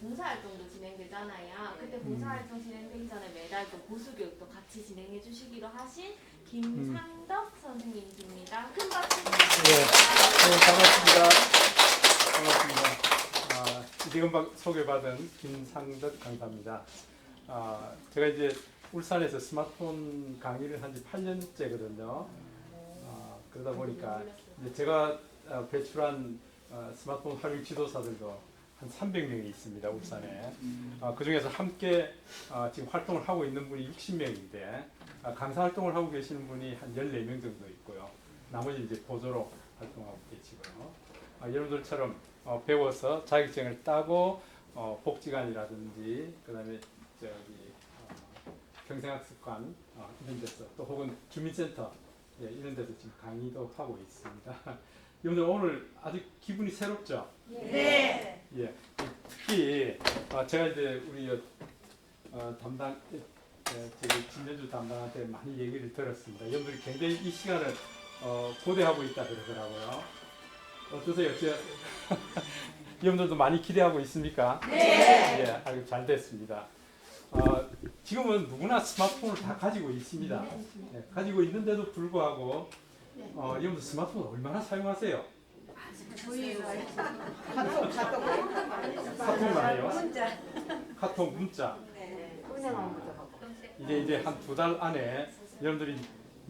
봉사활동도 진행되잖아요. 그때 봉사활동 진행되기 전에 매달 또 보수교육도 같이 진행해 주시기로 하신 김상덕 선생님입니다. 큰 박수 반갑습니다. 지금 소개받은 김상덕 강사입니다. 제가 이제 울산에서 스마트폰 강의를 한 지 8년째거든요. 그러다 보니까 이제 제가 배출한 스마트폰 활용 지도사들도 한 300명이 있습니다, 울산에. 그 중에서 함께 지금 활동을 하고 있는 분이 60명인데 강사 활동을 하고 계시는 분이 한 14명 정도 있고요. 나머지 이제 보조로 활동하고 계시고요. 여러분들처럼 배워서 자격증을 따고 복지관이라든지 그다음에 평생학습관 이런 데서 또 혹은 주민센터 이런 데서 지금 강의도 하고 있습니다. 여러분들 오늘 아주 기분이 새롭죠? 네. 예. 특히 제가 이제 우리 담당 저기 진전주 담당한테 많이 얘기를 들었습니다. 여러분들이 굉장히 이 시간을 고대하고 있다 그러더라고요. 어떠세요? 여러분들도 많이 기대하고 있습니까? 네. 예, 아주 잘 됐습니다. 지금은 누구나 스마트폰을 다 가지고 있습니다. 예, 가지고 있는데도 불구하고 여러분들 스마트폰 얼마나 사용하세요? 카톡만 해요? 카톡, 문자. 이제 한 2달 안에 여러분들이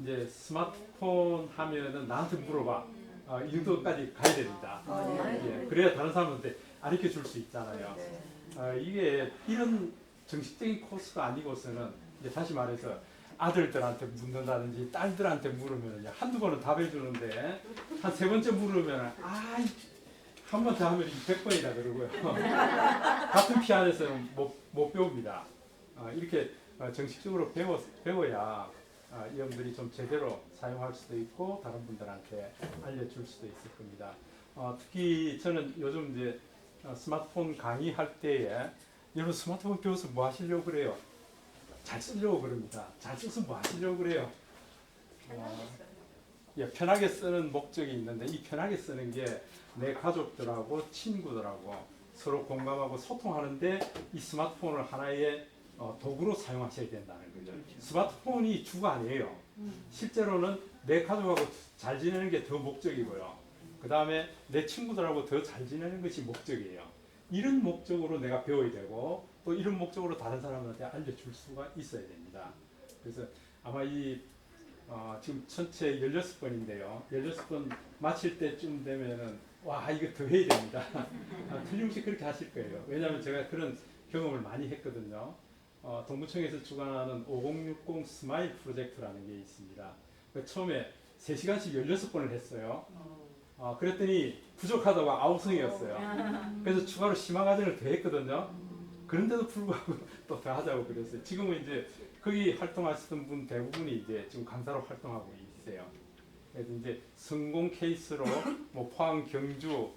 이제 스마트폰 하면은 나한테 물어봐. 이 정도까지 가야 됩니다. 예, 그래야 다른 사람한테 가르쳐 줄 수 있잖아요. 이게 이런 정식적인 코스가 아니고서는 이제 다시 말해서 아들들한테 묻는다든지 딸들한테 물으면 한두 번은 답해 주는데 한 3번째 물으면 한 번 더 하면 100번이라 그러고요. 같은 피안에서는 못 배웁니다. 이렇게 정식적으로 배워야 여러분들이 좀 제대로 사용할 수도 있고 다른 분들한테 알려줄 수도 있을 겁니다. 특히 저는 요즘 이제 스마트폰 강의할 때에 여러분 스마트폰 배워서 뭐 하시려고 그래요? 잘 쓰려고 그럽니다. 잘 써서 뭐 하시려고 그래요? 편하게 쓰는 목적이 있는데 이 편하게 쓰는 게 내 가족들하고 친구들하고 서로 공감하고 소통하는데 이 스마트폰을 하나의 도구로 사용하셔야 된다는 거죠. 스마트폰이 주가 아니에요. 실제로는 내 가족하고 잘 지내는 게 더 목적이고요. 그 다음에 내 친구들하고 더 잘 지내는 것이 목적이에요. 이런 목적으로 내가 배워야 되고 또 이런 목적으로 다른 사람한테 알려줄 수가 있어야 됩니다. 그래서 아마 지금 전체 16번인데요. 16번 마칠 때쯤 되면은 와 이거 더 해야 됩니다. 틀림없이 그렇게 하실 거예요. 왜냐하면 제가 그런 경험을 많이 했거든요. 동부청에서 주관하는 5060 스마일 프로젝트라는 게 있습니다. 처음에 3시간씩 16번을 했어요. 그랬더니 부족하다고 아우성이었어요. 그래서 추가로 심화과정을 더 했거든요. 그런데도 불구하고 또 더 하자고 그랬어요. 지금은 이제 거기 활동하시던 분 대부분이 이제 지금 강사로 활동하고 있어요. 그래서 이제 성공 케이스로 뭐 포항, 경주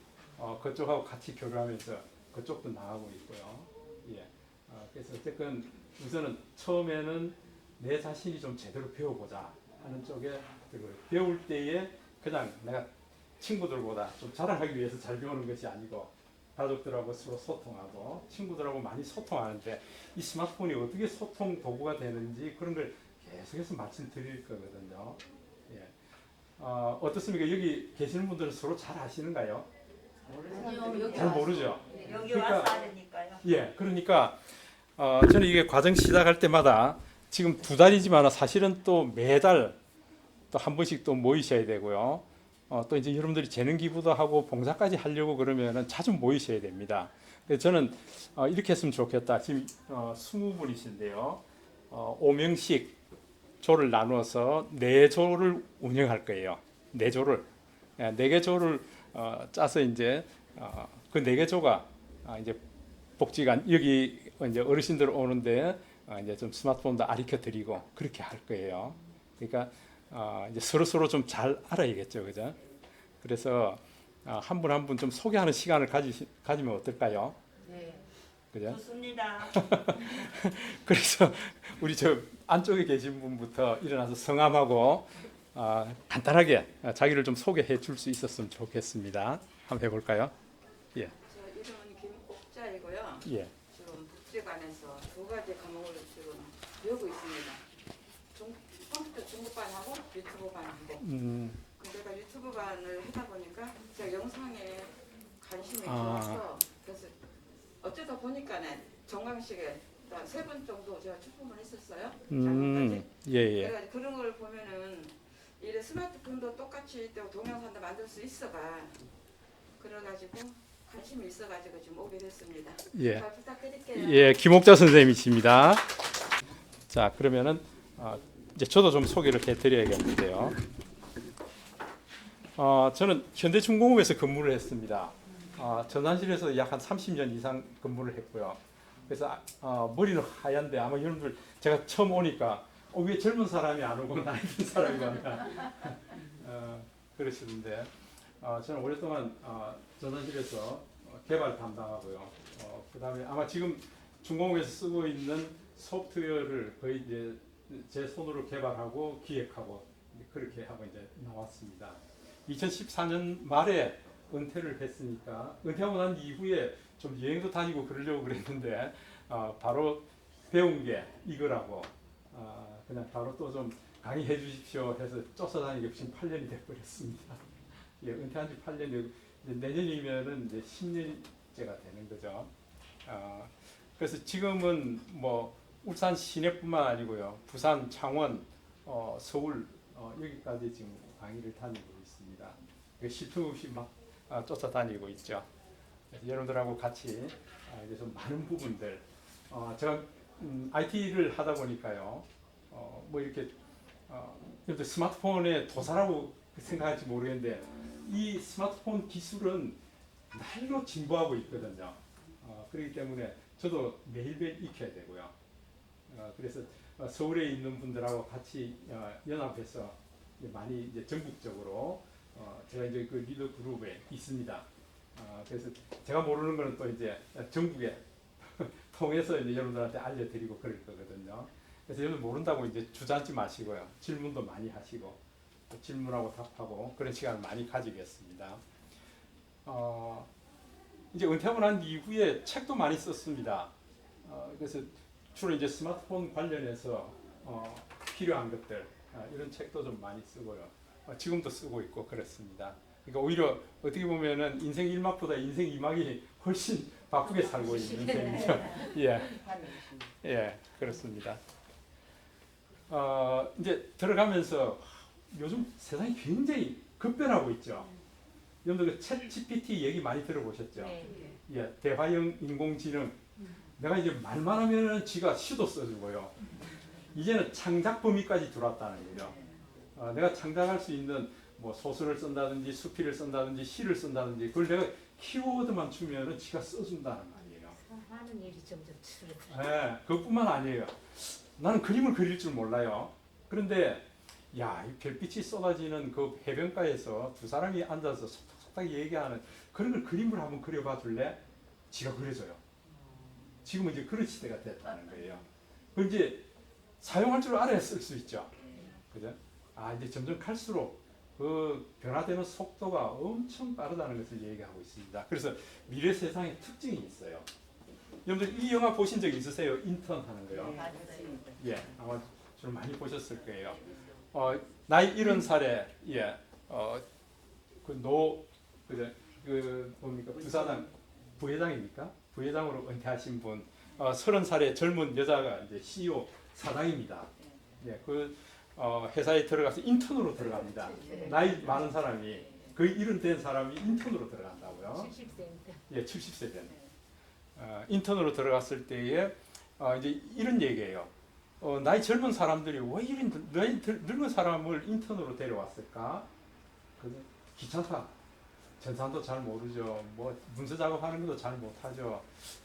그쪽하고 같이 교류하면서 그쪽도 나가고 있고요. 예. 그래서 어쨌든 우선은 처음에는 내 자신이 좀 제대로 배워보자 하는 쪽에 배울 때에 그냥 내가 친구들보다 좀 자랑하기 위해서 잘 배우는 것이 아니고 가족들하고 서로 소통하고 친구들하고 많이 소통하는데 이 스마트폰이 어떻게 소통 도구가 되는지 그런 걸 계속해서 말씀드릴 거거든요. 예. 어떻습니까? 여기 계시는 분들은 서로 잘 아시는가요? 잘 모르죠. 여기 와서 하니까요. 예, 그러니까 저는 이게 과정 시작할 때마다 지금 2달이지만 사실은 또 매달 또 한 번씩 또 모이셔야 되고요. 또 이제 여러분들이 재능 기부도 하고 봉사까지 하려고 그러면은 자주 모이셔야 됩니다. 그래서 저는 이렇게 했으면 좋겠다. 지금 20분이신데요. 5명씩 조를 나누어서 4조를 운영할 거예요. 4조를 4개 조를 짜서 이제 그 4개 조가 이제 복지관 여기 이제 어르신들 오는데 이제 좀 스마트폰도 가르쳐 드리고 그렇게 할 거예요. 그러니까 이제 서로 좀 잘 알아야겠죠, 그죠? 그래서 한 분 한 분 좀 소개하는 시간을 가지면 어떨까요? 네. 그죠? 좋습니다. 그래서 우리 저 안쪽에 계신 분부터 일어나서 성함하고 간단하게 자기를 좀 소개해 줄 수 있었으면 좋겠습니다. 한번 해볼까요? 예. 저 이름은 김옥자이고요. 예. 지금 국제관에서 두 가지 과목을 지금 배우고 있습니다. 컴퓨터 중급반하고 유튜브반하고. 내가 유튜브반을 하다 보니까 제가 영상에 관심이 좋아서 그래서 어쩌다 보니까는 정강식에 3번 정도 제가 출품을 했었어요. 작년까지. 예. 그래가지고 그런 걸 보면은 이래 스마트폰도 똑같이 또 동영상도 만들 수 있어가 그래가지고 관심이 있어가지고 지금 오게 됐습니다. 예. 잘 부탁드릴게요. 예, 김옥자 선생님이십니다. 자, 그러면은 이제 저도 좀 소개를 해드려야겠는데요. 저는 현대중공업에서 근무를 했습니다. 전산실에서 약 한 30년 이상 근무를 했고요. 그래서 머리는 하얀데 아마 여러분들 제가 처음 오니까 왜 젊은 사람이 안 오고 나이 든 사람이 왔나 그러시는데 저는 오랫동안 전산실에서 개발 담당하고요. 그다음에 아마 지금 중공업에서 쓰고 있는 소프트웨어를 거의 이제 제 손으로 개발하고 기획하고 그렇게 하고 이제 나왔습니다. 2014년 말에 은퇴를 했으니까 은퇴하고 난 이후에 좀 여행도 다니고 그러려고 그랬는데 바로 배운 게 이거라고 그냥 바로 또 좀 강의해 주십시오 해서 쫓아다니게 지금 8년이 돼버렸습니다. 예, 은퇴한 지 8년이 내년이면은 이제 10년째가 되는 거죠. 그래서 지금은 뭐 울산 시내뿐만 아니고요, 부산, 창원, 서울 여기까지 지금 강의를 다니고 있습니다. 쉴 틈 없이 막 쫓아다니고 있죠. 그래서 여러분들하고 같이 이제 좀 많은 부분들 제가 IT를 하다 보니까요, 뭐 이렇게 여러분들 스마트폰의 도사라고 생각할지 모르겠는데 이 스마트폰 기술은 날로 진보하고 있거든요. 그렇기 때문에 저도 매일매일 익혀야 되고요. 그래서 서울에 있는 분들하고 같이 연합해서 많이 이제 전국적으로 제가 이제 그 리더 그룹에 있습니다. 그래서 제가 모르는 거는 또 이제 전국에 통해서 이제 여러분들한테 알려드리고 그럴 거거든요. 그래서 여러분 모른다고 이제 주저앉지 마시고요. 질문도 많이 하시고 또 질문하고 답하고 그런 시간을 많이 가지겠습니다. 이제 은퇴하고 난 이후에 책도 많이 썼습니다. 그래서 주로 이제 스마트폰 관련해서 필요한 것들 이런 책도 좀 많이 쓰고요. 지금도 쓰고 있고 그렇습니다. 그러니까 오히려 어떻게 보면은 인생 1막보다 인생 2막이 훨씬 바쁘게 살고 있는 셈이죠. 예, 그렇습니다. 이제 들어가면서 요즘 세상이 굉장히 급변하고 있죠. 여러분들 그 챗 GPT 얘기 많이 들어보셨죠? 네. 예, 대화형 인공지능. 내가 이제 말만 하면은 지가 시도 써주고요. 이제는 창작 범위까지 들어왔다는 거죠. 내가 창작할 수 있는 뭐 소설을 쓴다든지 수필을 쓴다든지 시를 쓴다든지 그걸 내가 키워드만 주면은 지가 써준다는 말이에요. 하는 일이 점점 줄어. 네, 그것뿐만 아니에요. 나는 그림을 그릴 줄 몰라요. 그런데 야, 이 별빛이 쏟아지는 그 해변가에서 두 사람이 앉아서 속닥속닥 얘기하는 그런 걸 그림을 한번 그려봐 줄래? 지가 그려줘요. 지금은 이제 그런 시대가 됐다는 거예요. 그 이제 사용할 줄 알아야 쓸 수 있죠. 그죠? 이제 점점 갈수록 그 변화되는 속도가 엄청 빠르다는 것을 얘기하고 있습니다. 그래서 미래 세상의 특징이 있어요. 여러분들 이 영화 보신 적 있으세요? 인턴 하는 거요. 예, 아마 좀 많이 보셨을 거예요. 나이 70살에 그 뭡니까 부사장 부회장입니까? 부회장으로 은퇴하신 분, 30살의 젊은 여자가 이제 CEO 사장입니다. 예, 그 회사에 들어가서 인턴으로 들어갑니다. 나이 많은 사람이 거의 70 된 사람이 인턴으로 들어간다고요. 70세인데. 예, 70세 된 인턴으로 들어갔을 때에 이제 이런 얘기예요. 나이 젊은 사람들이 왜 이런 나이 늙은 사람을 인턴으로 데려왔을까? 귀찮다. 전산도 잘 모르죠. 뭐 문서 작업하는 것도 잘 못하죠.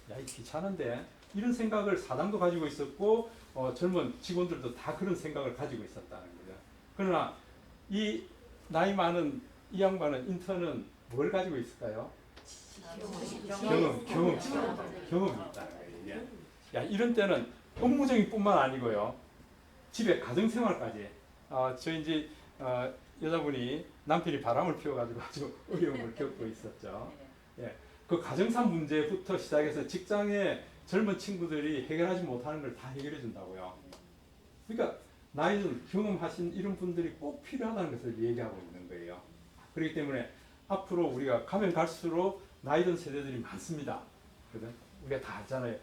야, 이 귀찮은데 이런 생각을 사장도 가지고 있었고 젊은 직원들도 다 그런 생각을 가지고 있었다는 거죠. 그러나 이 나이 많은 이 양반은 인턴은 뭘 가지고 있을까요? 경험이 있다는 거예요. 야, 이런 때는 업무적인 뿐만 아니고요. 집에 가정생활까지. 저 이제 여자분이 남편이 바람을 피워가지고 아주 어려움을 겪고 있었죠. 예. 그 가정상 문제부터 시작해서 직장에 젊은 친구들이 해결하지 못하는 걸 다 해결해 준다고요. 그러니까 나이든 경험하신 이런 분들이 꼭 필요하다는 것을 얘기하고 있는 거예요. 그렇기 때문에 앞으로 우리가 가면 갈수록 나이든 세대들이 많습니다. 그죠? 우리가 다 알잖아요.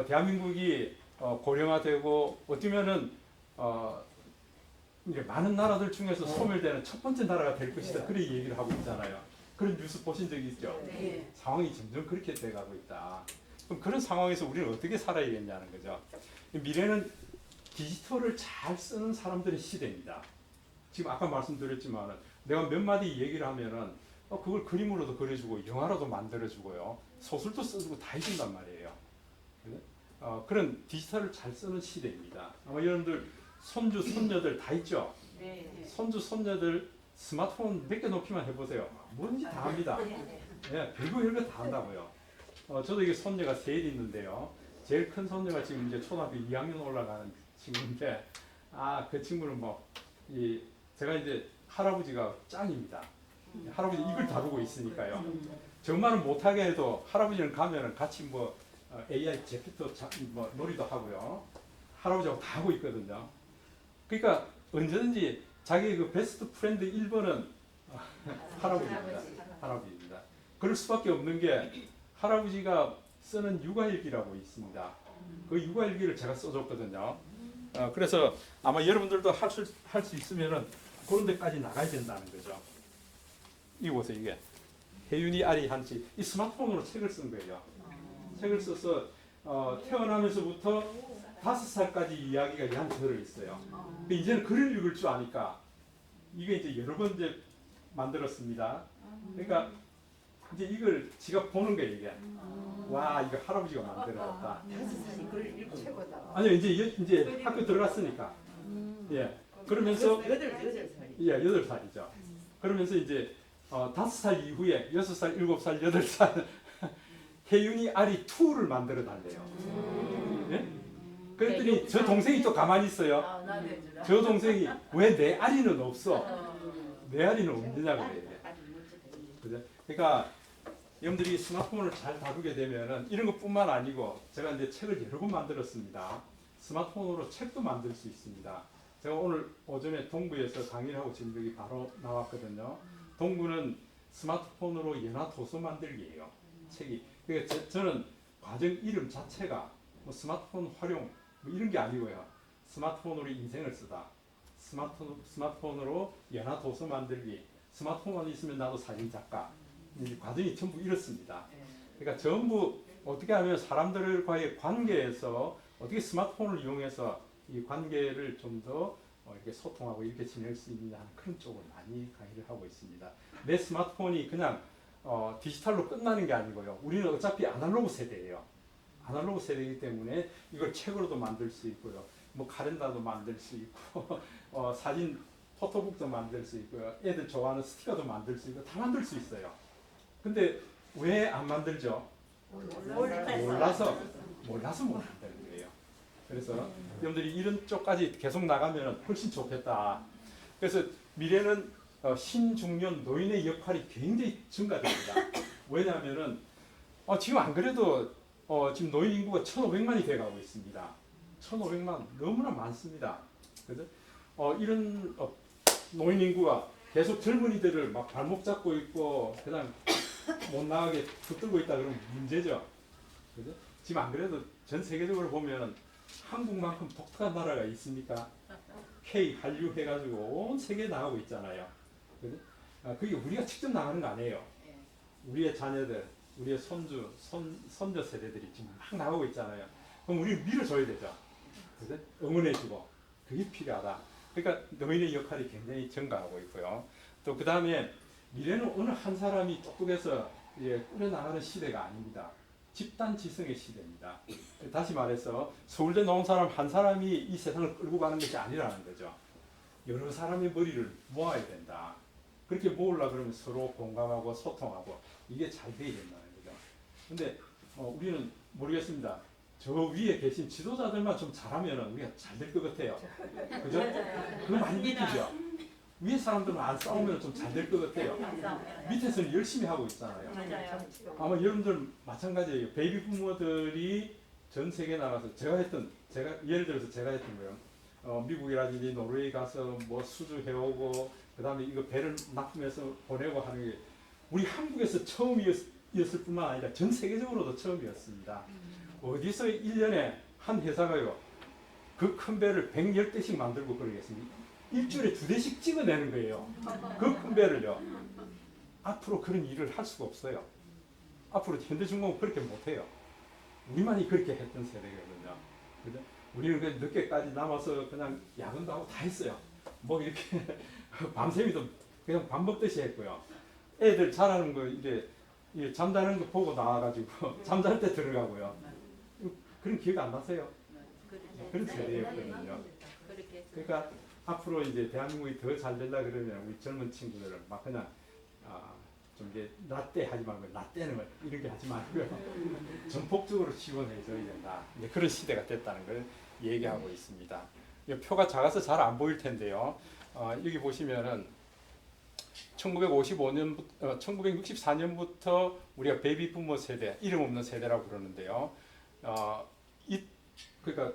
대한민국이 고령화되고 어쩌면은 이제 많은 나라들 중에서 소멸되는 첫 번째 나라가 될 것이다. 그런 얘기를 하고 있잖아요. 그런 뉴스 보신 적이 있죠? 네. 상황이 점점 그렇게 돼가고 있다. 그럼 그런 상황에서 우리는 어떻게 살아야겠냐는 거죠. 미래는 디지털을 잘 쓰는 사람들의 시대입니다. 지금 아까 말씀드렸지만 내가 몇 마디 얘기를 하면은 그걸 그림으로도 그려주고 영화로도 만들어주고요. 소설도 써주고 다 해준단 말이에요. 그런 디지털을 잘 쓰는 시대입니다. 아마 여러분들 손주, 손녀들 다 있죠? 네. 손주, 손녀들 스마트폰 몇 개 놓기만 해보세요. 뭐든지 다 합니다. 예, 별거 별거 다 한다고요. 저도 이게 손녀가 셋 있는데요. 제일 큰 손녀가 지금 이제 초등학교 2학년 올라가는 친구인데, 그 친구는 제가 이제 할아버지가 짱입니다. 할아버지 이걸 다루고 있으니까요. 정말은 못하게 해도 할아버지는 가면은 같이 AI 제피터 놀이도 하고요. 할아버지하고 다 하고 있거든요. 그러니까 언제든지 자기 그 베스트 프렌드 1번은 할아버지입니다. 할아버지입니다. 그럴 수밖에 없는 게 할아버지가 쓰는 육아일기라고 있습니다. 그 육아일기를 제가 써줬거든요. 그래서 아마 여러분들도 할 수 있으면은 그런 데까지 나가야 된다는 거죠. 이거 보세요. 이게 혜윤이 아리 한치 이 스마트폰으로 책을 쓴 거예요. 책을 써서 태어나면서부터 5살까지 이야기가 이 안에 들어있어요. 근데 이제는 글을 읽을 줄 아니까 이게 이제 여러 번 이제 만들었습니다. 그러니까 이제 이걸 지가 보는 거예요. 이게 와 이거 할아버지가 만들어놨다. 5살이 그걸 읽고 최고다. 아니요 이제 학교 들어갔으니까 예 그러면서 8살이. 예 8살이죠. 그러면서 이제 5살 이후에 6살, 7살, 8살 혜윤이 아리 2를 만들어 달래요. 예? 그랬더니 저 동생이 또 가만히 있어요. 저 동생이 왜 내 아리는 없어? 내 아리는 없느냐고 그래요. 그죠? 그러니까 여러분들이 스마트폰을 잘 다루게 되면은 이런 것뿐만 아니고 제가 이제 책을 여러 권 만들었습니다. 스마트폰으로 책도 만들 수 있습니다. 제가 오늘 오전에 동부에서 강의를 하고 지금 여기 바로 나왔거든요. 동부는 스마트폰으로 연화 도서 만들기예요. 책이. 그러니까 저는 과정 이름 자체가 스마트폰 활용 이런 게 아니고요. 스마트폰으로 인생을 쓰다. 스마트폰으로 연화 도서 만들기. 스마트폰만 있으면 나도 사진 작가. 이 과정이 전부 이렇습니다. 그러니까 전부 어떻게 하면 사람들과의 관계에서 어떻게 스마트폰을 이용해서 이 관계를 좀 더 이렇게 소통하고 이렇게 지낼 수 있느냐 하는 그런 쪽을 많이 강의를 하고 있습니다. 내 스마트폰이 그냥 디지털로 끝나는 게 아니고요. 우리는 어차피 아날로그 세대예요. 아날로그 세대이기 때문에 이걸 책으로도 만들 수 있고요. 카렌다도 만들 수 있고 사진 포토북도 만들 수 있고요. 애들 좋아하는 스티커도 만들 수 있고 다 만들 수 있어요. 근데 왜 안 만들죠? 몰라서 못 만드는 거예요. 그래서 여러분들이 이런 쪽까지 계속 나가면 훨씬 좋겠다. 그래서 미래는 신중년 노인의 역할이 굉장히 증가됩니다. 왜냐하면은 지금 안 그래도 지금 노인 인구가 1,500만이 돼가고 있습니다. 1,500만 너무나 많습니다. 그죠? 이런 노인 인구가 계속 젊은이들을 막 발목 잡고 있고 그냥 못 나가게 붙들고 있다 그러면 문제죠. 그죠? 지금 안 그래도 전 세계적으로 보면 한국만큼 독특한 나라가 있습니까? K 한류 해가지고 온 세계에 나가고 있잖아요. 그죠? 그게 우리가 직접 나가는 거 아니에요. 우리의 자녀들, 우리의 손자 세대들이 지금 막 나가고 있잖아요. 그럼 우리는 밀어줘야 되죠. 그죠? 응원해주고 그게 필요하다. 그러니까 노인의 역할이 굉장히 증가하고 있고요. 또 그 다음에 미래는 어느 한 사람이 똑똑해서 꾸려나가는 시대가 아닙니다. 집단 지성의 시대입니다. 다시 말해서 서울대 나온 사람 한 사람이 이 세상을 끌고 가는 것이 아니라는 거죠. 여러 사람의 머리를 모아야 된다. 그렇게 모으려고 그러면 서로 공감하고 소통하고 이게 잘 돼야 된다는 거죠. 근데 우리는 모르겠습니다. 저 위에 계신 지도자들만 좀 잘하면 우리가 잘 될 것 같아요. 그죠? 그거 많이 느끼죠? 위에 사람들은 안 싸우면 좀 잘 될 것 같아요. 밑에서는 열심히 하고 있잖아요. 맞아요. 아마 여러분들 마찬가지예요. 베이비 부모들이 전 세계 나가서 제가 예를 들어서 제가 했던 거예요. 미국이라든지 노르웨이 가서 뭐 수주해오고 그다음에 이거 배를 납품해서 보내고 하는 게 우리 한국에서 처음이었을 뿐만 아니라 전 세계적으로도 처음이었습니다. 어디서 1년에 한 회사가요 그 큰 배를 110대씩 만들고 그러겠습니다. 일주일에 2대씩 찍어내는 거예요. 그 큰 배를요. 앞으로 그런 일을 할 수가 없어요. 앞으로 현대중공은 그렇게 못해요. 우리만이 그렇게 했던 세대거든요. 그죠? 우리는 그 늦게까지 남아서 그냥 야근도 하고 다 했어요. 뭐 이렇게 밤새미도 그냥 밥 먹듯이 했고요. 애들 자라는 거 이제 잠자는 거 보고 나와가지고 잠잘 때 들어가고요. 그런 기억 안 나세요? 그런 세대였거든요. 그러니까 앞으로 이제 대한민국이 더 잘 되려 그러면 우리 젊은 친구들은 막 그냥 좀 이제 라떼 하지 말고 라떼는 이런 게 하지 말고요. 전폭적으로 지원해줘야 된다. 이제 그런 시대가 됐다는 걸 얘기하고 있습니다. 이 표가 작아서 잘 안 보일 텐데요. 여기 보시면은 1964년부터 우리가 베이비 부모 세대, 이름 없는 세대라고 그러는데요. 그러니까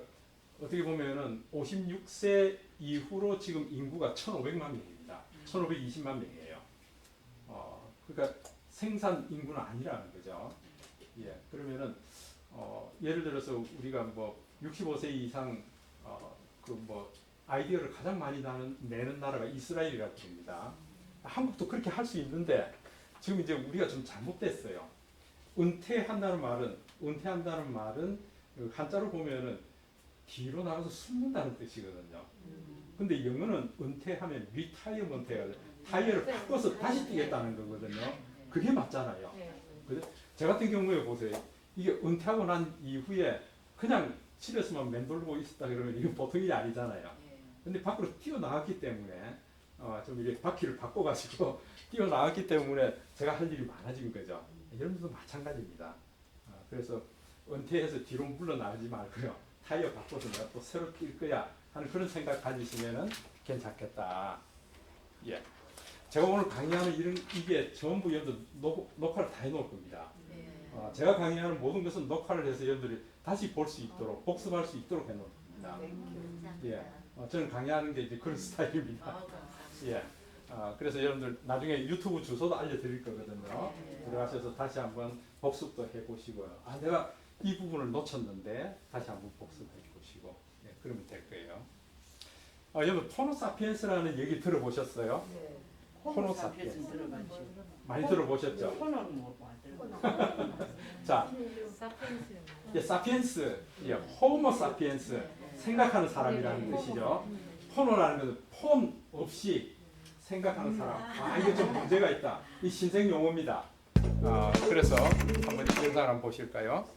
어떻게 보면은 56세 이후로 지금 인구가 1,500만 명입니다. 1,520만 명이에요. 그러니까 생산 인구는 아니라는 거죠. 예, 그러면은 예를 들어서 우리가 뭐 65세 이상 그 뭐 아이디어를 가장 많이 내는 나라가 이스라엘이라고 합니다. 한국도 그렇게 할 수 있는데 지금 이제 우리가 좀 잘못됐어요. 은퇴한다는 말은 한자로 보면은 뒤로 나가서 숨는다는 뜻이거든요. 근데 영어는 은퇴하면 리타이어먼트예요. 타이어를 바꿔서 다시 뛰겠다는 거거든요. 그게 맞잖아요. 그죠? 저 같은 경우에 보세요. 이게 은퇴하고 난 이후에 그냥 집에서만 맴돌고 있었다 그러면 이건 보통 일이 아니잖아요. 근데 밖으로 뛰어나갔기 때문에 좀 이렇게 바퀴를 바꿔가지고 뛰어나갔기 때문에 제가 할 일이 많아진 거죠. 여러분도 마찬가지입니다. 그래서 은퇴해서 뒤로 물러나가지 말고요. 타이어 바꿔서 내가 또 새로 뛸 거야 하는 그런 생각 가지시면은 괜찮겠다. 예. 제가 오늘 강의하는 이게 전부 여러분들 녹화를 다 해놓을 겁니다. 제가 강의하는 모든 것은 녹화를 해서 여러분들이 다시 볼 수 있도록 복습할 수 있도록 해놓을 겁니다. 예. 저는 강의하는 게 이제 그런 스타일입니다. 예. 그래서 여러분들 나중에 유튜브 주소도 알려드릴 거거든요. 들어가셔서 다시 한번 복습도 해보시고요. 내가 이 부분을 놓쳤는데 다시 한번 복습해 보시고 그러면 될 거예요. 여러분 호모사피엔스라는 얘기 들어보셨어요? 네. 호모사피엔스 들어봤지. 많이 들어보셨죠? 호는 못 들어봤어. 자, 사피엔스, 호모사피엔스 생각하는 사람이라는 뜻이죠. 호노라는 것은 폰 없이 생각하는 사람. 이게 좀 문제가 있다. 이 신생 용어입니다. 그래서 한번 영상을 한번 보실까요?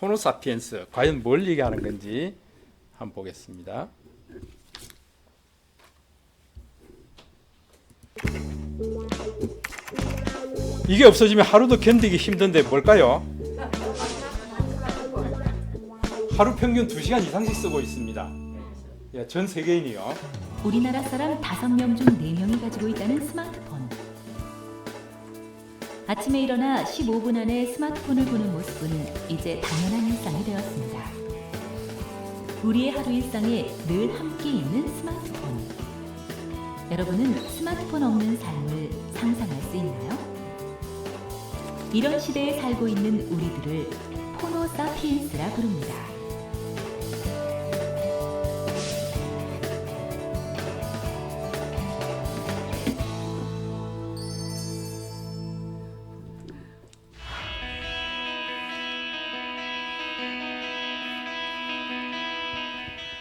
호모사피엔스 과연 뭘 얘기하는 건지 한번 보겠습니다. 이게 없어지면 하루도 견디기 힘든데 뭘까요? 하루 평균 2시간 이상씩 쓰고 있습니다. 예, 전 세계인이요. 우리나라 사람 5명 중 4명이 가지고 있다는 스마트폰. 아침에 일어나 15분 안에 스마트폰을 보는 모습은 이제 당연한 일상이 되었습니다. 우리의 하루 일상에 늘 함께 있는 스마트폰. 여러분은 스마트폰 없는 삶을 상상할 수 있나요? 이런 시대에 살고 있는 우리들을 호모사피엔스라 부릅니다.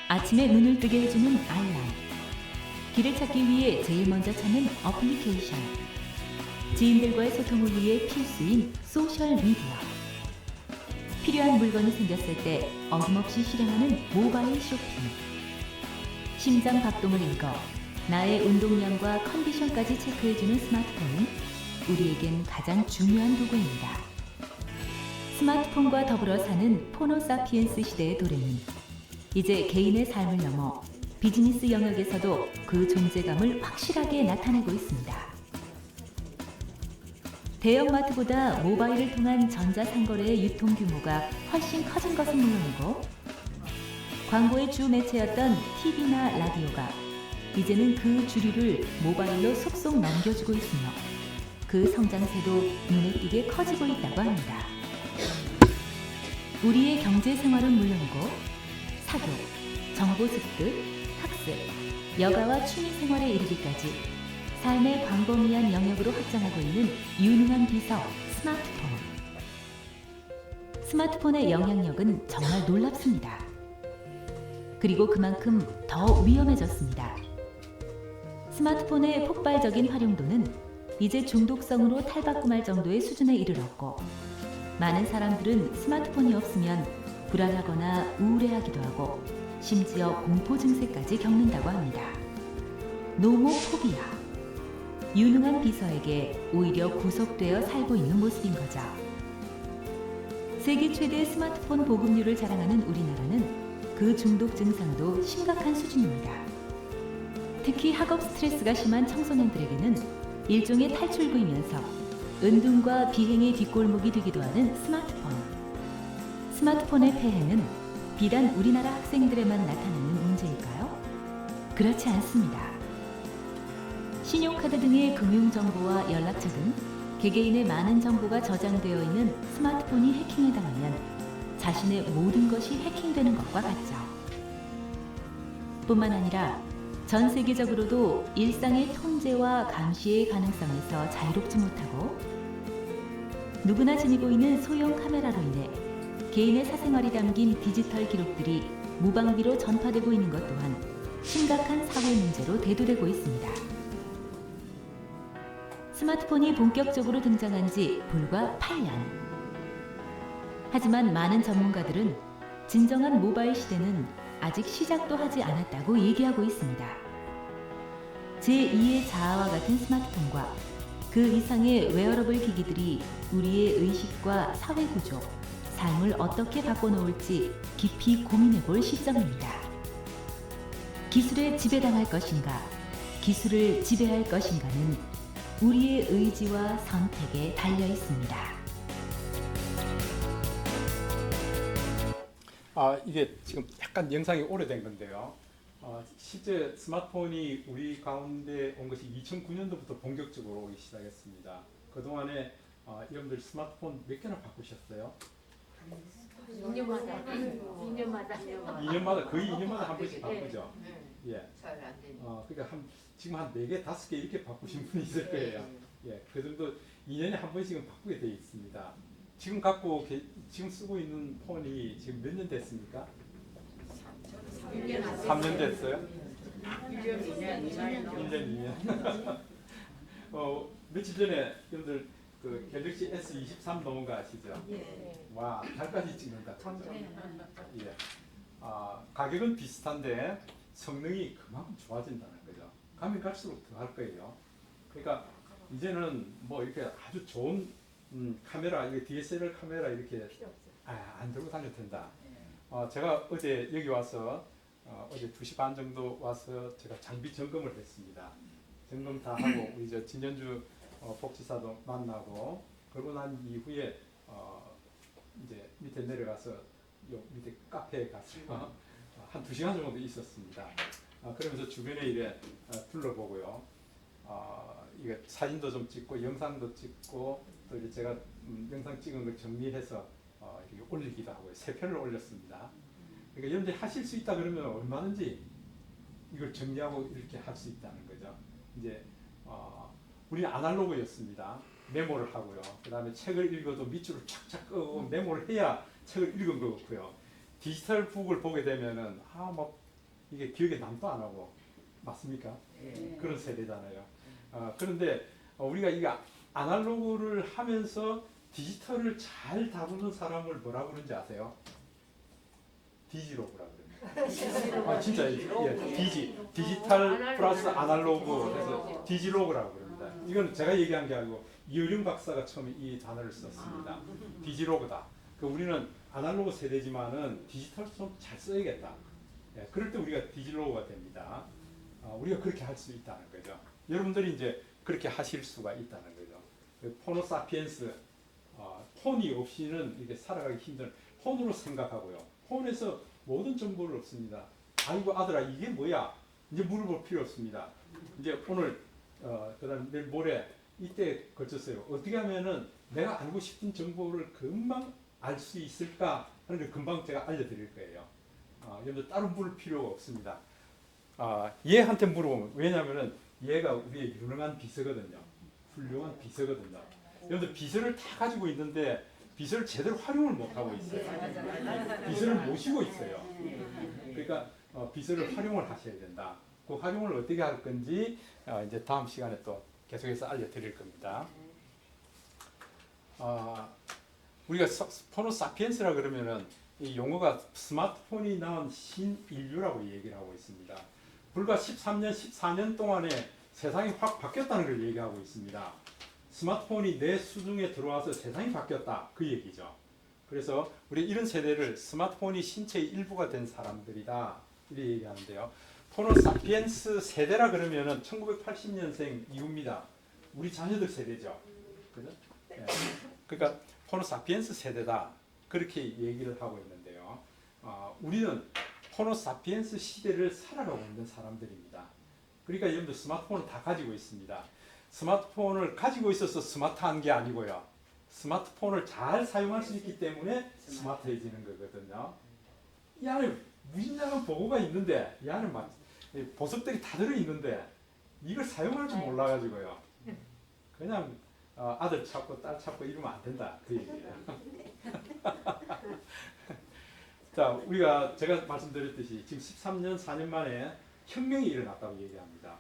아침에 눈을 뜨게 해주는 알람. 길을 찾기 위해 제일 먼저 찾는 어플리케이션. 지인들과의 소통을 위해 필수인 소셜미디어. 필요한 물건이 생겼을 때 어김없이 실행하는 모바일 쇼핑. 심장 박동을 읽어 나의 운동량과 컨디션까지 체크해주는 스마트폰은 우리에겐 가장 중요한 도구입니다. 스마트폰과 더불어 사는 호모사피엔스 시대의 도래는 이제 개인의 삶을 넘어 비즈니스 영역에서도 그 존재감을 확실하게 나타내고 있습니다. 대형마트보다 모바일을 통한 전자상거래의 유통 규모가 훨씬 커진 것은 물론이고 광고의 주 매체였던 TV나 라디오가 이제는 그 주류를 모바일로 속속 넘겨주고 있으며 그 성장세도 눈에 띄게 커지고 있다고 합니다. 우리의 경제 생활은 물론이고 사교, 정보 습득, 학습, 여가와 취미 생활에 이르기까지 삶의 광범위한 영역으로 확장하고 있는 유능한 비서 스마트폰. 스마트폰의 영향력은 정말 놀랍습니다. 그리고 그만큼 더 위험해졌습니다. 스마트폰의 폭발적인 활용도는 이제 중독성으로 탈바꿈할 정도의 수준에 이르렀고 많은 사람들은 스마트폰이 없으면 불안하거나 우울해하기도 하고 심지어 공포 증세까지 겪는다고 합니다. 노모포비아. 유능한 비서에게 오히려 구속되어 살고 있는 모습인 거죠. 세계 최대 스마트폰 보급률을 자랑하는 우리나라는 그 중독 증상도 심각한 수준입니다. 특히 학업 스트레스가 심한 청소년들에게는 일종의 탈출구이면서 은둔과 비행의 뒷골목이 되기도 하는 스마트폰. 스마트폰의 폐해는 비단 우리나라 학생들에만 나타나는 문제일까요? 그렇지 않습니다. 신용카드 등의 금융정보와 연락처 등 개개인의 많은 정보가 저장되어 있는 스마트폰이 해킹에 당하면 자신의 모든 것이 해킹되는 것과 같죠. 뿐만 아니라 전 세계적으로도 일상의 통제와 감시의 가능성에서 자유롭지 못하고 누구나 지니고 있는 소형 카메라로 인해 개인의 사생활이 담긴 디지털 기록들이 무방비로 전파되고 있는 것 또한 심각한 사회 문제로 대두되고 있습니다. 스마트폰이 본격적으로 등장한 지 불과 8년. 하지만 많은 전문가들은 진정한 모바일 시대는 아직 시작도 하지 않았다고 얘기하고 있습니다. 제2의 자아와 같은 스마트폰과 그 이상의 웨어러블 기기들이 우리의 의식과 사회 구조, 삶을 어떻게 바꿔놓을지 깊이 고민해 볼 시점입니다. 기술에 지배당할 것인가, 기술을 지배할 것인가는 우리의 의지와 선택에 달려 있습니다. 이게 지금 약간 영상이 오래된 건데요. 실제 스마트폰이 우리 가운데 온 것이 2009년도부터 본격적으로 오기 시작했습니다. 그동안에 여러분들 스마트폰 몇 개나 바꾸셨어요? 2년마다 2년마다 거의 2년마다 한 번씩 바꾸죠. 예. 잘안 되니. 그러니까 지금 한 4개, 5개 이렇게 바꾸신 분이 있을 거예요. 예, 그 정도 2년에 한 번씩은 바꾸게 되어 있습니다. 지금 쓰고 있는 폰이 지금 몇 년 됐습니까? 3년 됐어요? 1년, 2년. 며칠 전에 여러분들 그 갤럭시 S23 나온 거 아시죠? 와, 달까지 찍는다. 예. 가격은 비슷한데 성능이 그만큼 좋아진다는 거죠. 가면 갈수록 더 할 거예요. 그러니까 이제는 뭐 이렇게 아주 좋은 카메라, 이게 DSLR 카메라 이렇게 안 들고 다녀도 된다. 제가 어제 여기 와서 어제 2시 반 정도 와서 제가 장비 점검을 했습니다. 점검 다 하고 우리 저 진현주 복지사도 만나고 그러고 난 이후에 이제 밑에 내려가서 요 밑에 카페에 가서 한 2시간 정도 있었습니다. 그러면서 주변에 이래 둘러보고요. 이게 사진도 좀 찍고 영상도 찍고 또 이제 제가 영상 찍은 거 정리해서 이렇게 올리기도 하고요. 3편을 올렸습니다. 그러니까 여러분들이 하실 수 있다 그러면 얼마든지 이걸 정리하고 이렇게 할 수 있다는 거죠. 이제 우리는 아날로그였습니다. 메모를 하고요. 그 다음에 책을 읽어도 밑줄을 착착 끄고 메모를 해야 책을 읽은 것 같고요. 디지털 북을 보게 되면은 뭐 이게 기억에 남도 안 하고 맞습니까? 그런 세대잖아요. 그런데 우리가 이 아날로그를 하면서 디지털을 잘 다루는 사람을 뭐라 그러는지 아세요? 디지로그라 그럽니다. 진짜 디지털 플러스 아날로그 그래서 디지로그라고 그럽니다. 이건 제가 얘기한 게 아니고 이효령 박사가 처음에 이 단어를 썼습니다. 디지로그다. 우리는 아날로그 세대지만은 디지털 좀 잘 써야겠다. 예, 그럴 때 우리가 디질로우가 됩니다. 우리가 그렇게 할 수 있다는 거죠. 여러분들이 이제 그렇게 하실 수가 있다는 거죠. 포노 사피엔스, 폰이 없이는 이게 살아가기 힘든, 폰으로 생각하고요. 폰에서 모든 정보를 얻습니다. 아이고 아들아 이게 뭐야? 이제 물어볼 필요 없습니다. 이제 오늘 그다음 내일 모레 이때 걸쳤어요. 어떻게 하면은 내가 알고 싶은 정보를 금방 알 수 있을까 하는 걸 금방 제가 알려드릴 거예요. 여러분들 따로 물을 필요가 없습니다. 얘한테 물어보면, 왜냐하면은 얘가 우리의 유능한 비서거든요. 훌륭한 비서거든요. 여러분들 비서를 다 가지고 있는데 비서를 제대로 활용을 못 하고 있어요. 비서를 모시고 있어요. 그러니까 비서를 활용을 하셔야 된다. 그 활용을 어떻게 할 건지 이제 다음 시간에 또 계속해서 알려드릴 겁니다. 우리가 포노 사피엔스라 그러면은 이 용어가 스마트폰이 낳은 신인류라고 얘기를 하고 있습니다. 불과 13년, 14년 동안에 세상이 확 바뀌었다는 걸 얘기하고 있습니다. 스마트폰이 내 수중에 들어와서 세상이 바뀌었다, 그 얘기죠. 그래서 우리 이런 세대를 스마트폰이 신체의 일부가 된 사람들이다, 이렇게 얘기하는데요. 포노 사피엔스 세대라 그러면은 1980년생 이후입니다. 우리 자녀들 세대죠. 그죠? 예. 그러니까 포노 사피엔스 세대다, 그렇게 얘기를 하고 있는데요. 우리는 포노 사피엔스 시대를 살아가고 있는 사람들입니다. 그러니까 여러분들 스마트폰을 다 가지고 있습니다. 스마트폰을 가지고 있어서 스마트한 게 아니고요. 스마트폰을 잘 사용할 수 있기 때문에 스마트해지는 거거든요. 이 안에 무진장한 보고가 있는데, 이 안에 막 보석들이 다 들어있는데 이걸 사용할 줄 몰라가지고요. 그냥 아들 찾고 딸 찾고 이러면 안 된다, 그 얘기예요. 자, 우리가 제가 말씀드렸듯이 지금 13년, 4년 만에 혁명이 일어났다고 얘기합니다.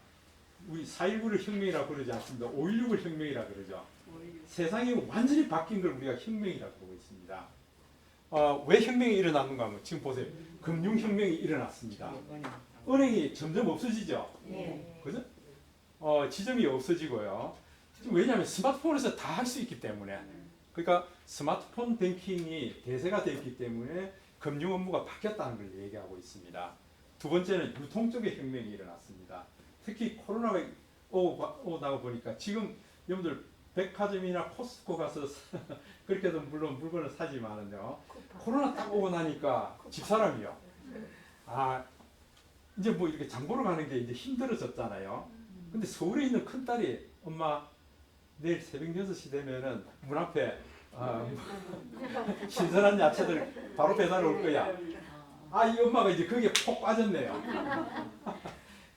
우리 4.19를 혁명이라고 그러지 않습니다. 5.16을 혁명이라고 그러죠. 세상이 완전히 바뀐 걸 우리가 혁명이라고 보고 있습니다. 왜 혁명이 일어났는가 하면 지금 보세요. 금융혁명이 일어났습니다. 은행이 점점 없어지죠. 그죠? 지점이 없어지고요. 왜냐하면 스마트폰에서 다 할 수 있기 때문에. 그러니까 스마트폰 뱅킹이 대세가 됐기 때문에 금융 업무가 바뀌었다는 걸 얘기하고 있습니다. 두 번째는 유통 쪽의 혁명이 일어났습니다. 특히 코로나가 오다 보니까 지금 여러분들 백화점이나 코스트코 가서 그렇게도 물론 물건을 사지만은요, 코로나 딱 오고 나니까 집사람이요. 이제 뭐 이렇게 장 보러 가는 게 이제 힘들어졌잖아요. 근데 서울에 있는 큰딸이 엄마 내일 새벽 6시 되면은 문 앞에 신선한 야채들 바로 배달 올 거야. 이 엄마가 이제 거기에 폭 빠졌네요.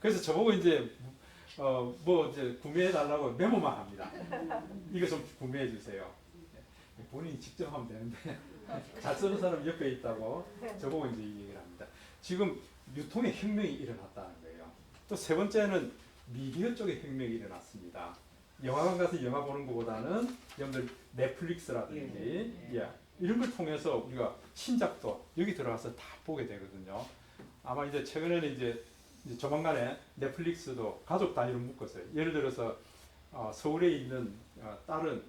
그래서 저보고 이제 뭐 이제 구매해 달라고 메모만 합니다. 이거 좀 구매해 주세요. 본인이 직접 하면 되는데 잘 쓰는 사람 옆에 있다고 저보고 이제 이 얘기를 합니다. 지금 유통의 혁명이 일어났다는 거예요. 또 세 번째는 미디어 쪽의 혁명이 일어났습니다. 영화관 가서 영화 보는 것보다는 여러분들 넷플릭스라든지 이런 걸 통해서 우리가 신작도 여기 들어가서 다 보게 되거든요. 아마 이제 최근에는 이제 조만간에 넷플릭스도 가족 단위로 묶었어요. 예를 들어서 서울에 있는 딸은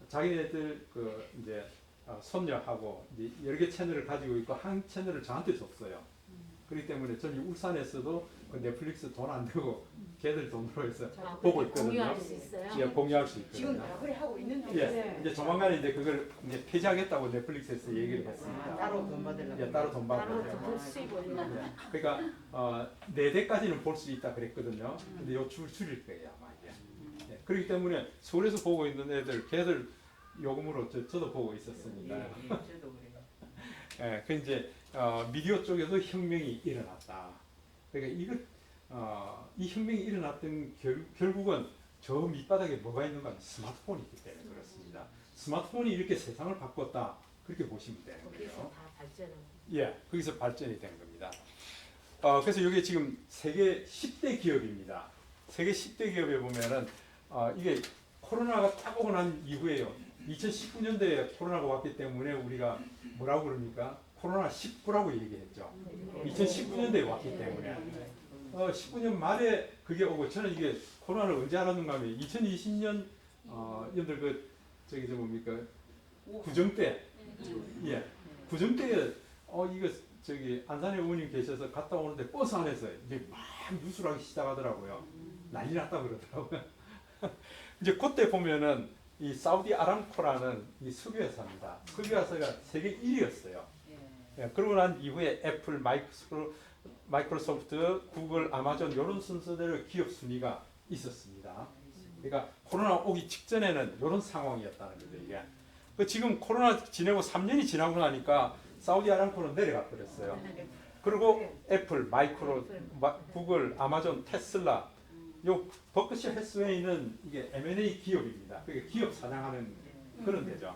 자기네들 그 이제 손녀하고 이제 여러 개 채널을 가지고 있고 한 채널을 저한테 줬어요. 그렇기 때문에 저는 울산에서도 그 넷플릭스 돈 안 되고 걔들 돈으로 해서 보고 있거든요. 공유할 수 있어요? 예, 공유할 수 있거든요. 지금 다 그래 하고 있는데. 예, 이제 조만간에 이제 그걸 이제 폐지하겠다고 넷플릭스에서 얘기를 했습니다. 따로 돈 받으려고. 예, 따로 돈 받고. 따로 볼 수입 올리려고. 예, 그러니까 4대까지는 볼 수 있다 그랬거든요. 근데 요 줄일 거예요 아마 이게. 예, 그렇기 때문에 서울에서 보고 있는 애들, 걔들 요금으로 저도 보고 있었으니까. 저도 그래요. 예, 그 이제 미디어 쪽에도 혁명이 일어났다. 그러니까 이 혁명이 일어났던 결국은 저 밑바닥에 뭐가 있는가 하면 스마트폰이 있기 때문에 그렇습니다. 스마트폰이 이렇게 세상을 바꿨다, 그렇게 보시면 되는 거기서 거예요. 다 발전을. 예, 거기서 발전이 된 겁니다. 그래서 이게 지금 세계 10대 기업입니다. 세계 10대 기업에 보면은 이게 코로나가 딱 오고 난 이후에요. 2019년도에 코로나가 왔기 때문에 우리가 뭐라고 그럽니까? 코로나 19라고 얘기했죠. 2019년도에 왔기 때문에 19년 말에 그게 오고, 저는 이게 코로나를 언제 알았는가 하면 2020년 여러분들 그 저기 뭡니까 구정 때, 예, 구정 때에 이거 저기 안산에 의원님 계셔서 갔다 오는데 버스 안에서 이제 막 유술하기 시작하더라고요. 난리 났다 그러더라고요. 이제 그때 보면은 이 사우디 아람코라는 이 석유회사입니다. 석유회사가 세계 1위였어요. 예, 그러고 난 이후에 애플, 마이크로소프트, 구글, 아마존 이런 순서대로 기업 순위가 있었습니다. 그러니까 코로나 오기 직전에는 이런 상황이었다는 거죠. 이게. 그 지금 코로나 지내고 3년이 지나고 나니까 사우디 아람코는 내려가 버렸어요. 그리고 애플, 구글, 아마존, 테슬라, 요 버크셔 해스웨이는 이게 M&A 기업입니다. 그게 기업 사냥하는 그런 데죠.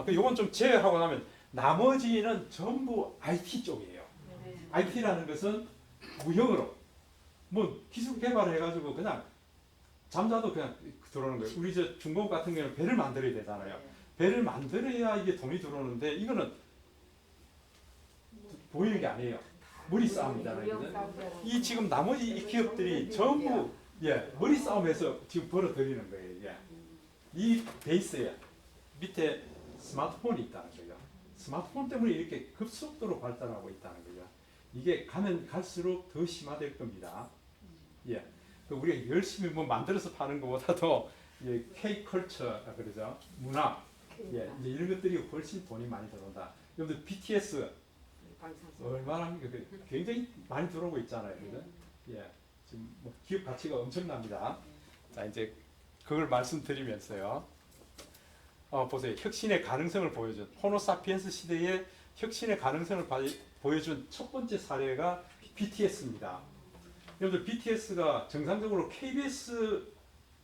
그 요건 좀 제외하고 나면 나머지는 전부 IT 쪽이에요. IT라는 것은 무형으로 뭐 기술 개발해가지고 그냥 잠자도 그냥 들어오는 거예요. 우리 저 중공업 같은 경우는 배를 만들어야 되잖아요. 배를 만들어야 이게 돈이 들어오는데 이거는 보이는 게 아니에요. 머리 싸움이잖아요. 이 지금 나머지 이 기업들이 전부 머리 싸움에서 지금 벌어들이는 거예요. 이게. 이 베이스에 밑에 스마트폰이 있다는 거죠. 스마트폰 때문에 이렇게 급속도로 발달하고 있다는 거죠. 이게 가면 갈수록 더 심화될 겁니다. 우리가 열심히 뭐 만들어서 파는 것보다도 K-컬처 그러죠. 문화 이제 이런 것들이 훨씬 돈이 많이 들어온다. 여러분들 BTS 얼마나 굉장히 많이 들어오고 있잖아요. 그죠? 지금 뭐 기업 가치가 엄청납니다. 자, 이제 그걸 말씀드리면서요. 보세요. 혁신의 가능성을 보여준 호모사피엔스 시대의 혁신의 가능성을 보여준 첫 번째 사례가 BTS입니다. 여러분들 BTS가 정상적으로 KBS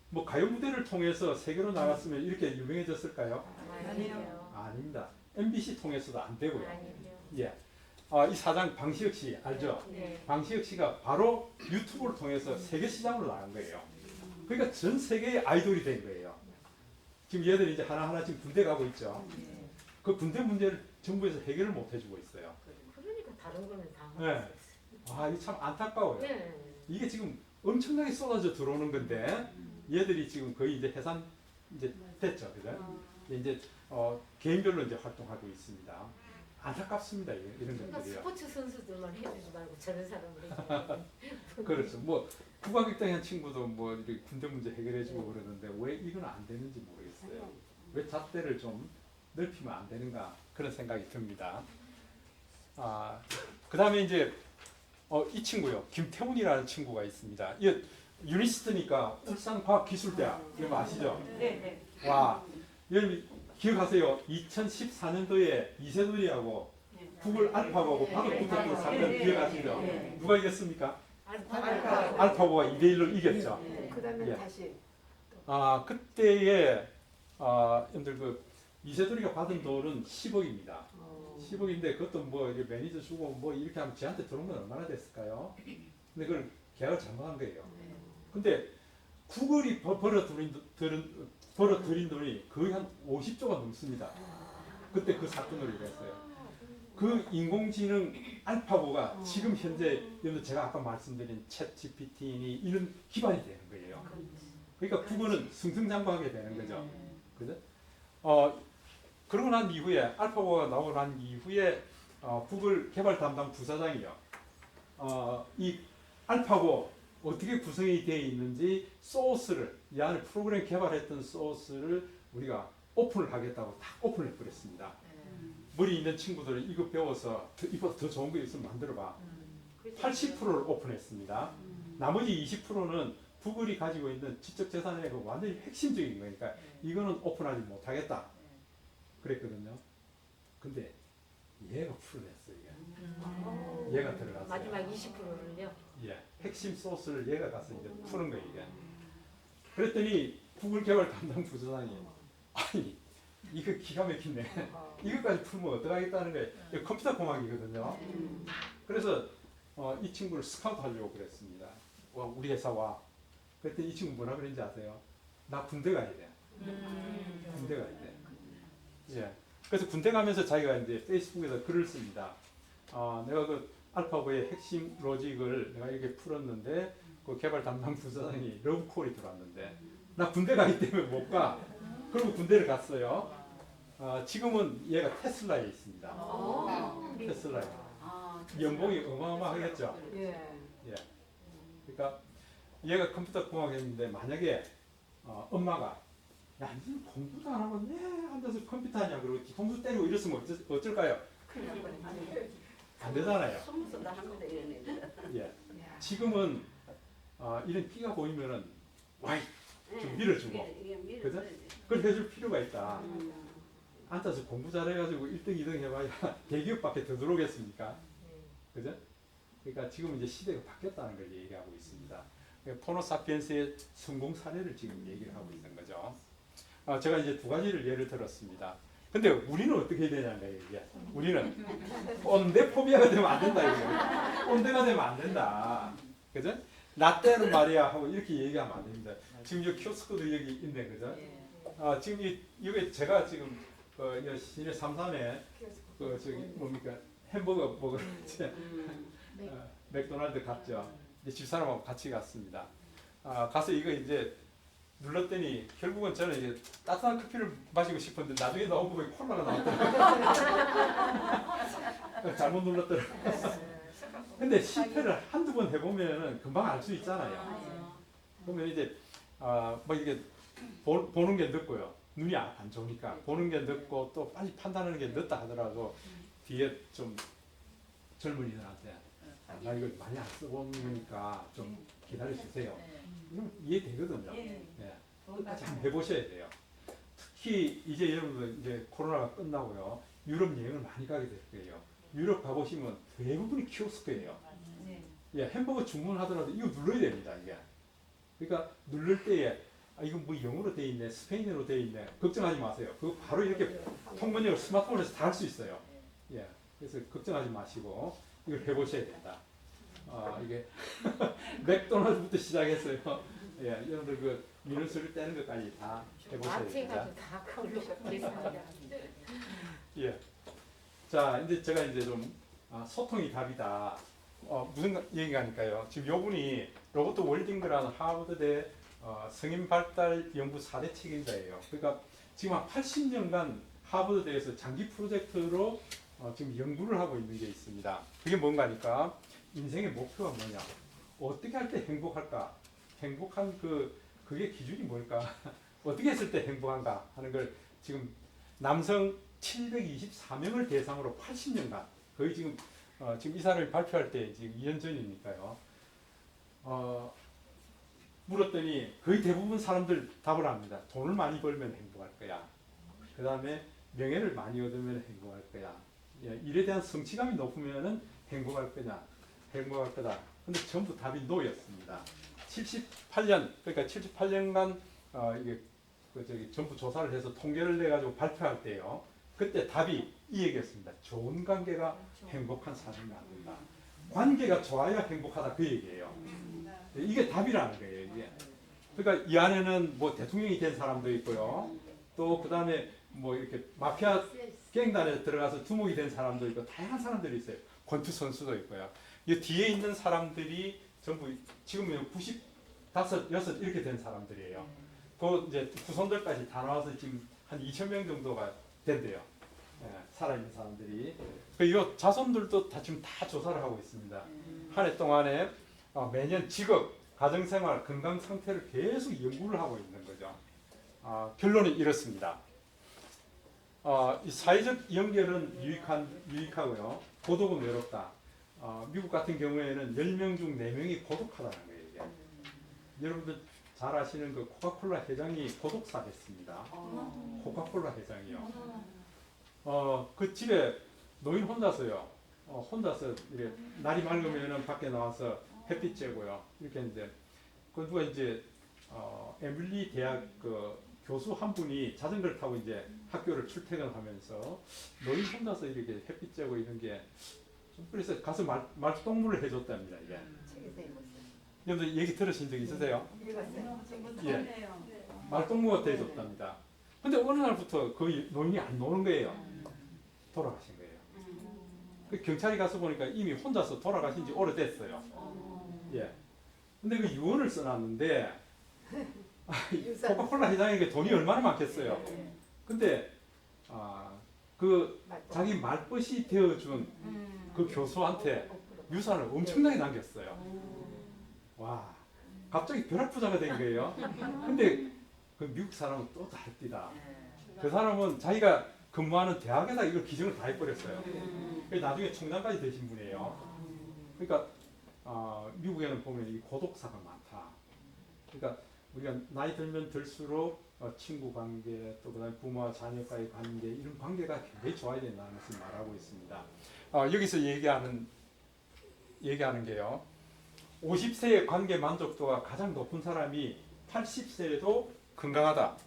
뭐 가요 무대를 통해서 세계로 나갔으면 이렇게 유명해졌을까요? 아니에요. 아닙니다. MBC 통해서도 안 되고요. 아니에요. 이 사장 방시혁 씨 알죠? 네. 방시혁 씨가 바로 유튜브를 통해서 세계 시장으로 나간 거예요. 그러니까 전 세계의 아이돌이 된 거예요. 지금 얘들이 이제 하나하나 지금 군대 가고 있죠. 그 군대 문제를 정부에서 해결을 못 해주고 있어요. 그러니까 다른 거는 다. 네. 이게 참 안타까워요. 네. 이게 지금 엄청나게 쏟아져 들어오는 건데 얘들이 지금 거의 이제 해산 이제 됐죠, 그죠? 이제 개인별로 이제 활동하고 있습니다. 안타깝습니다, 이런 그러니까 것들이요. 스포츠 선수들만 해주지 말고 저런 사람을 해줘야 그렇죠. 뭐 국악일당한 친구도 뭐 이렇게 군대 문제 해결해주고 그러는데 왜 이건 안 되는지 모르겠어요. 왜 잣대를 좀 넓히면 안 되는가 그런 생각이 듭니다. 그 다음에 이제 이 친구요. 김태훈이라는 친구가 있습니다. 이 유니스트니까 울산과학기술대학 이거 아시죠? 네. 와, 여러분 기억하세요? 2014년도에 이세돌이하고 구글 알파고하고 바로 붙었던 사건 기억하시죠? 누가 이겼습니까? 알파고가 2대1로 이겼죠. 그다음에 다시 그때에 여러분들 그 이세돌이가 받은 돈은 10억입니다. 10억인데 그것도 뭐 이게 매니저 주고 뭐 이렇게 하면 쟤한테 들어온 건 얼마나 됐을까요? 근데 그걸 계약을 잘못한 거예요. 근데 구글이 벌어들인 돈이 거의 한 50조가 넘습니다. 그때 그 사건으로 인해서요. 그 인공지능 알파고가 지금 현재 여러분 제가 아까 말씀드린 챗 GPT니 이런 기반이 되는 거예요. 그러니까 구글은 승승장구하게 되는 거죠. 그죠? 그러고 난 이후에 알파고가 나오고 난 이후에 구글 개발 담당 부사장이요. 이 알파고 어떻게 구성이 되어 있는지 소스를 이 안에 프로그램 개발했던 소스를 우리가 오픈을 하겠다고 다 오픈을 해버렸습니다. 머리 있는 친구들은 이거 배워서 이보다 더 좋은 거 있으면 만들어봐. 80%를 오픈했습니다. 나머지 20%는 구글이 가지고 있는 지적 재산의 그 완전히 핵심적인 거니까 이거는 오픈하지 못하겠다. 그랬거든요. 근데 얘가 풀어냈어요. 얘가 들어갔어요. 마지막 20%를요. 핵심 소스를 얘가 가서 이제 푸는 거예요. 이게. 그랬더니 구글 개발 담당 부서장이 아니 이거 기가 막히네. 이것까지 풀면 어떡하겠다는 거예요. 이거 컴퓨터 공학이거든요. 그래서 이 친구를 스카우트 하려고 그랬습니다. 우리 회사 와. 그랬더니 이 친구 뭐라 그랬는지 아세요? 나 군대 가야 돼. 군대 가야 돼. 그래서 군대 가면서 자기가 이제 페이스북에서 글을 씁니다. 내가 그 알파고의 핵심 로직을 내가 이렇게 풀었는데 그 개발 담당 부사장이 러브콜이 들어왔는데 나 군대 가기 때문에 못 가. 그리고 군대를 갔어요. 지금은 얘가 테슬라에 있습니다. 테슬라에. 연봉이 어마어마하겠죠. 예. 그러니까 얘가 컴퓨터 공학했는데 만약에 엄마가 야, 니 공부도 안 하고 왜 앉아서 컴퓨터 하냐 그러고 뒤통수 때리고 이랬으면 어쩔까요? 안 되잖아요. 소문서 다 합니다 이런 애들. 예. 지금은 이런 끼가 보이면은 와이 좀 밀어주고 그죠? 그걸 해줄 필요가 있다. 앉아서 공부 잘해가지고 1등, 2등 해봐야 대기업밖에 더 들어오겠습니까? 그죠? 그러니까 지금 이제 시대가 바뀌었다는 걸 얘기하고 있습니다. 호모사피엔스의 성공 사례를 지금 얘기를 하고 있는 거죠. 제가 이제 두 가지를 예를 들었습니다. 근데 우리는 어떻게 해야 되냐는 거예요, 이게. 우리는 온대 포비아가 되면 안 된다, 이거. 온대가 되면 안 된다. 그죠? 나 때는 말이야 하고 이렇게 얘기하면 안 됩니다. 지금 이 키오스크도 여기 있네, 그죠? 지금 이게 제가 지금 시내 3산에 저기 뭡니까 햄버거 먹으러 이제 맥도날드 갔죠. 이제 집사람하고 같이 갔습니다. 가서 이거 이제 눌렀더니 결국은 저는 이제 따뜻한 커피를 마시고 싶었는데 나중에 나온 거 보니 콜라가 나왔더라고요. 잘못 눌렀더라고요. 근데 실패를 한두 번 해보면은 금방 알 수 있잖아요. 그러면 이제 뭐 이게 보는 게 늦고요. 눈이 안 좋으니까 보는 게 늦고 또 빨리 판단하는 게 늦다 하더라도 뒤에 좀 젊은이들한테 나 이거 많이 안 써보니까 좀 기다려 주세요. 이건 이해되거든요. 예. 끝까지 한번 해보셔야 돼요. 특히 이제 여러분들 이제 코로나가 끝나고요. 유럽 여행을 많이 가게 될 거예요. 유럽 가보시면 대부분이 키오스크예요. 예, 햄버거 주문하더라도 이거 눌러야 됩니다. 이게. 그러니까 누를 때에 이건 뭐 영어로 돼 있네, 스페인어로 돼 있네. 걱정하지 마세요. 그거 바로 이렇게 통번역을 스마트폰에서 다 할 수 있어요. 예, 그래서 걱정하지 마시고 이걸 해보셔야 된다. 이게 맥도날드부터 시작했어요. 예, 여러분들 그 민원수를 떼는 것까지 다 해보셔야 마트에 됩니다. 가도 다 그걸로 예. 자, 이제 제가 이제 좀 소통이 답이다. 무슨 얘기가니까요. 지금 요분이 로버트 월딩그라는 하버드대 성인 발달 연구 4대 책임자예요. 그러니까 지금 한 80년간 하버드대에서 장기 프로젝트로 지금 연구를 하고 있는 게 있습니다. 그게 뭔가니까 인생의 목표가 뭐냐? 어떻게 할 때 행복할까? 행복한 그게 기준이 뭘까? 어떻게 했을 때 행복한가 하는 걸 지금 남성 724명을 대상으로 80년간 거의 지금 지금 이사를 발표할 때 지금 2년 전이니까요. 물었더니 거의 대부분 사람들 답을 합니다. 돈을 많이 벌면 행복할 거야. 그 다음에 명예를 많이 얻으면 행복할 거야. 예, 일에 대한 성취감이 높으면은 행복할 거냐? 행복할 거다. 근데 전부 답이 노였습니다. 78년 그러니까 78년간 이게 전부 조사를 해서 통계를 내 가지고 발표할 때요. 그때 답이 이 얘기였습니다. 좋은 관계가 행복한 삶을 만든다. 관계가 좋아야 행복하다 그 얘기예요. 이게 답이라는 거예요. 이게. 그러니까 이 안에는 뭐 대통령이 된 사람도 있고요. 또 그 다음에 뭐 이렇게 마피아 갱단에 들어가서 두목이 된 사람도 있고 다양한 사람들이 있어요. 권투 선수도 있고요. 이 뒤에 있는 사람들이 전부 지금 95, 6 이렇게 된 사람들이에요. 그 이제 후손들까지 다 나와서 지금 한 2,000명 정도가 된대요. 예, 살아있는 사람들이. 이 자손들도 다 지금 다 조사를 하고 있습니다. 한 해 동안에 매년 직업, 가정생활, 건강 상태를 계속 연구를 하고 있는 거죠. 결론은 이렇습니다. 이 사회적 연결은 유익하고요. 고독은 외롭다. 미국 같은 경우에는 10명 중 4명이 고독하다는 거예요. 이게. 여러분들 잘 아시는 그 코카콜라 회장이 고독사 됐습니다. 코카콜라 회장이요. 그 집에 노인 혼자서요. 혼자서 이렇게 날이 맑으면은 밖에 나와서 햇빛 쬐고요. 이렇게 했는데 그 누가 이제 에밀리 대학 그 교수 한 분이 자전거를 타고 이제 학교를 출퇴근하면서 노인 혼자서 이렇게 햇빛 쬐고 이런 게 좀 그래서 가서 말동무를 해줬답니다. 이게. 여러분들 얘기 들으신 적 있으세요? 예. 말동무가 돼줬답니다. 근데 어느 날부터 그 노인이 안 노는 거예요. 돌아가신 거예요. 그 경찰이 가서 보니까 이미 혼자서 돌아가신 지 오래됐어요. 예. 근데 그 유언을 써놨는데 코카콜라 회장에게 돈이 얼마나 많겠어요. 근데 그 자기 말벗이 되어준 그 교수한테 유산을 엄청나게 남겼어요. 와, 갑자기 벼락부자가 된 거예요. 근데 그 미국 사람은 또 다릅니다. 그 사람은 자기가 근무하는 대학에다 이걸 기증을 다 해버렸어요. 그래서 나중에 총장까지 되신 분이에요. 그러니까 미국에는 보면 이 고독사가 많다. 그러니까 우리가 나이 들면 들수록 친구 관계 또 그다음에 부모와 자녀과의 관계 이런 관계가 굉장히 좋아야 된다는 것을 말하고 있습니다. 여기서 얘기하는 게요. 50세의 관계 만족도가 가장 높은 사람이 80세에도 건강하다.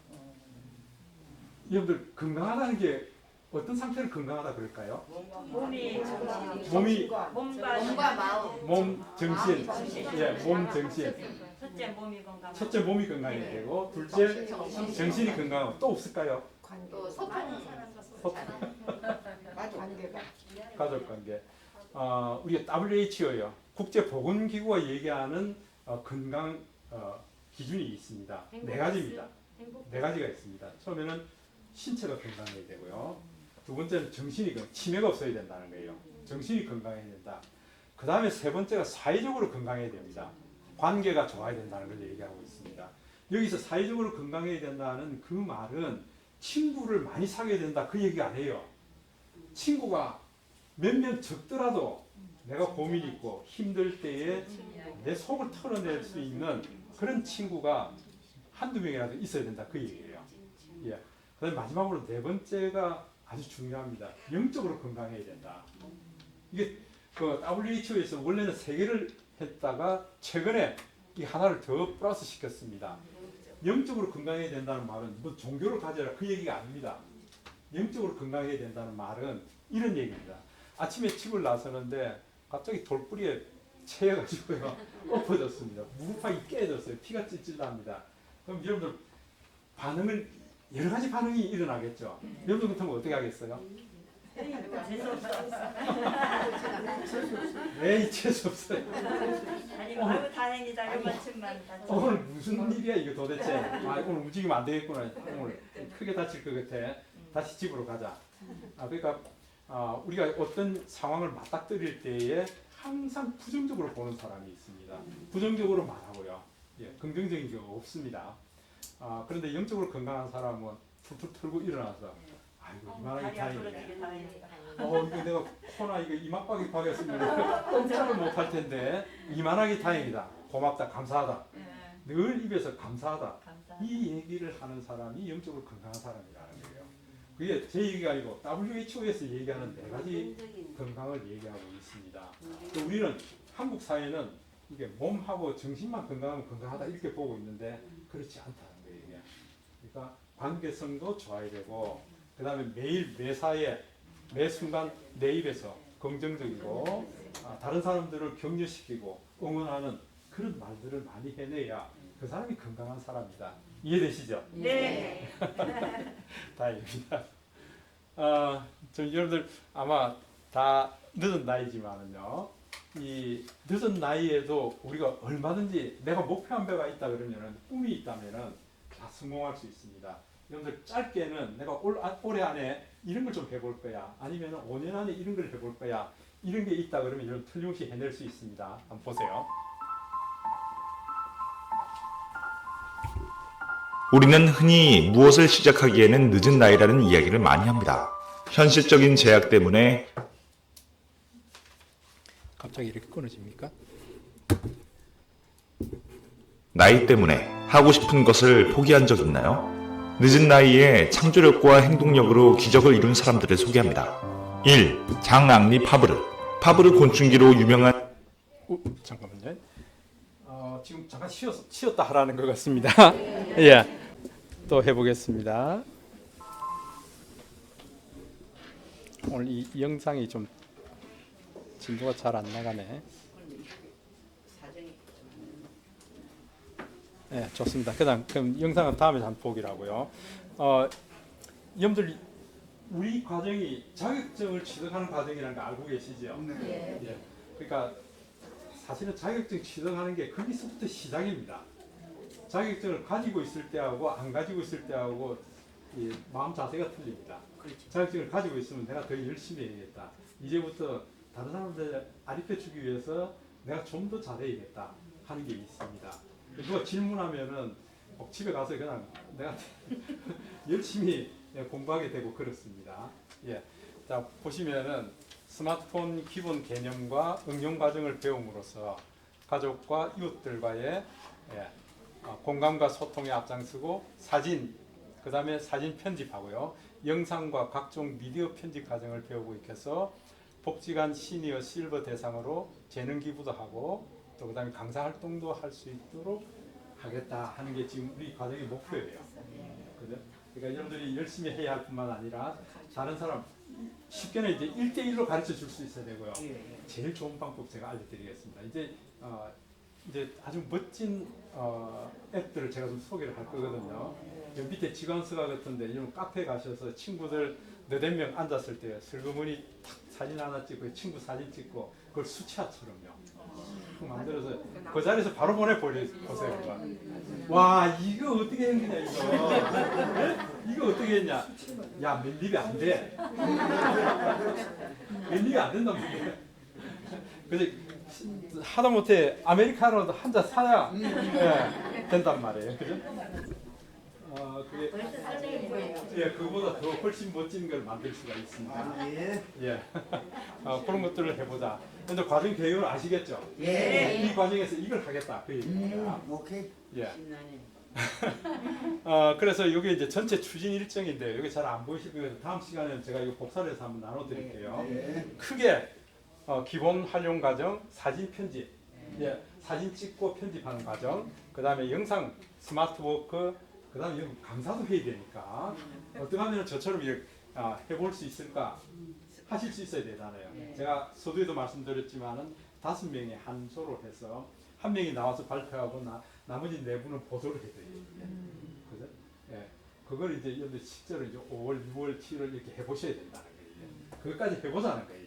여러분들 건강하다는 게 어떤 상태를 건강하다 그럴까요? 몸이 몸과 마음. 몸, 정신. 예, 몸, 정신. 첫째 몸이 건강. 첫째 몸이 건강해야 되고 둘째 정신이 건강하고 또 없을까요? 또 소통. 관계가 가족 관계. 우리가 WHO요. 국제보건기구가 얘기하는 건강 기준이 있습니다. 네 가지입니다. 네 가지가 있습니다. 처음에는 신체가 건강해야 되고요. 두 번째는 정신이 치매가 없어야 된다는 거예요. 정신이 건강해야 된다. 그 다음에 세 번째가 사회적으로 건강해야 됩니다. 관계가 좋아야 된다는 걸 얘기하고 있습니다. 여기서 사회적으로 건강해야 된다는 그 말은 친구를 많이 사귀어야 된다 그 얘기 아니에요. 친구가 몇 명 적더라도 내가 고민이 있고 힘들 때에 내 속을 털어낼 수 있는 그런 친구가 한두 명이라도 있어야 된다 그 얘기예요. 예. 그다음에 마지막으로 네 번째가 아주 중요합니다. 영적으로 건강해야 된다. 이게 그 WHO에서 원래는 세 개를 했다가 최근에 이 하나를 더 플러스 시켰습니다. 영적으로 건강해야 된다는 말은 뭐 종교를 가져라 그 얘기가 아닙니다. 영적으로 건강해야 된다는 말은 이런 얘기입니다. 아침에 집을 나서는데 갑자기 돌뿌리에 채여가지고요 엎어졌습니다. 무릎팍이 깨졌어요. 피가 찔찔납니다. 그럼 여러분들 반응을 여러 가지 반응이 일어나겠죠. 여러분 같으면 어떻게 하겠어요? 왜 재수 없어요? 아니면 아이고 다행이다 이만큼만 오늘 무슨 일이야 이거 도대체? 오늘 움직이면 안 되겠구나. 오늘 크게 다칠 것 같아. 다시 집으로 가자. 그러니까 우리가 어떤 상황을 맞닥뜨릴 때에 항상 부정적으로 보는 사람이 있습니다. 부정적으로 말하고요. 예, 긍정적인 게 없습니다. 그런데 영적으로 건강한 사람은 툴툴 털고 일어나서 아이고 이만하게 다행이네. 이거 내가 코나 이거 이마박이 박였으면 꼼짝을 못할 텐데 이만하게 다행이다. 고맙다. 감사하다. 늘 입에서 감사하다. 이 얘기를 하는 사람이 영적으로 건강한 사람이라는 거예요. 그게 제 얘기가 아니고 WHO에서 얘기하는 네 가지 건강을 얘기하고 있습니다. 또 우리는 한국 사회는 이게 몸하고 정신만 건강하면 건강하다 이렇게 보고 있는데 그렇지 않다는 거예요. 그러니까 관계성도 좋아야 되고 그 다음에 매일 매사에 매 순간 내 입에서 긍정적이고 다른 사람들을 격려시키고 응원하는 그런 말들을 많이 해내야 그 사람이 건강한 사람이다. 이해되시죠? 네. 다행입니다. 저 여러분들 아마 다 늦은 나이지만은요. 이 늦은 나이에도 우리가 얼마든지 내가 목표한 바가 있다 그러면은 꿈이 있다면은 다 성공할 수 있습니다. 여러분들 짧게는 내가 올해 안에 이런 걸 좀 해볼 거야. 아니면은 5년 안에 이런 걸 해볼 거야. 이런 게 있다 그러면 여러분 틀림없이 해낼 수 있습니다. 한번 보세요. 우리는 흔히 무엇을 시작하기에는 늦은 나이라는 이야기를 많이 합니다. 현실적인 제약 때문에 갑자기 이렇게 끊어집니까? 나이 때문에 하고 싶은 것을 포기한 적 있나요? 늦은 나이에 창조력과 행동력으로 기적을 이룬 사람들을 소개합니다. 1. 장앙리 파브르. 파브르 곤충기로 유명한 잠깐만요. 지금 잠깐 쉬었다 하라는 것 같습니다. 예, 또 해보겠습니다. 오늘 이 영상이 좀 진도가 잘 안 나가네. 네, 좋습니다. 그럼 영상은 다음에 한 보기라고요. 여러분들 우리 과정이 자격증을 취득하는 과정이라는 거 알고 계시죠? 네. 예. 그러니까 사실은 자격증 취득하는 게 거기서부터 시작입니다. 자격증을 가지고 있을 때하고 안 가지고 있을 때하고 이 마음 자세가 틀립니다. 자격증을 가지고 있으면 내가 더 열심히 해야겠다. 이제부터 다른 사람들 아리fe 주기 위해서 내가 좀 더 잘해야겠다 하는 게 있습니다. 누가 질문하면은 집에 가서 그냥 내가 열심히 공부하게 되고 그렇습니다. 예. 자, 보시면은 스마트폰 기본 개념과 응용 과정을 배움으로써 가족과 이웃들과의 공감과 소통에 앞장서고 사진, 그 다음에 사진 편집하고요. 영상과 각종 미디어 편집 과정을 배우고 있어서 복지관 시니어 실버 대상으로 재능 기부도 하고 또 그 다음에 강사 활동도 할 수 있도록 하겠다 하는 게 지금 우리 과정의 목표예요. 그죠? 그러니까 여러분들이 열심히 해야 할 뿐만 아니라 다른 사람 쉽게는 이제 1대1로 가르쳐 줄 수 있어야 되고요. 제일 좋은 방법 제가 알려드리겠습니다. 이제 아주 멋진 앱들을 제가 좀 소개를 할 거거든요. 여기 밑에 지광서가 같은데 이런 카페 가셔서 친구들 4-5명 앉았을 때 슬그머니 탁 사진 하나 찍고 친구 사진 찍고 그걸 수채화처럼요. 만들어서 그 자리에서 바로 보내보세요. 와, 이거 어떻게 한 거냐 이거. 이거 어떻게 했냐. 야, 밀립이 안 돼. 밀립이 안 된단 말이야. 그래서 하다못해 아메리카노도 한 잔 사야 된단 말이에요. 그죠? 그게 그거보다 더 훨씬 멋진 걸 만들 수가 있습니다. 예. 그런 것들을 해보자. 근데 과정 계획을 아시겠죠? 이 과정에서 이걸 하겠다 그 얘기입니다. 오케이. 예. 신나네. 그래서 이게 이제 전체 추진 일정인데 여기 잘 안 보이실 거예요. 다음 시간에는 제가 이거 복사를 해서 한번 나눠드릴게요. 크게 기본 활용 과정, 사진 편집, 사진 찍고 편집하는 과정, 그 다음에 영상 스마트 워크, 그 다음에 강사도 해야 되니까 어떻게 하면 저처럼 해볼 수 있을까 하실 수 있어야 되잖아요. 제가 서두에도 말씀드렸지만은 5명이 한 조로 해서 1명이 나와서 발표하고 나머지 4분은 보조를 해드려요. 그죠? 예. 그걸 이제 실제로 이제 5월, 6월, 7월 이렇게 해보셔야 된다는 거예요. 그것까지 해보자는 거예요.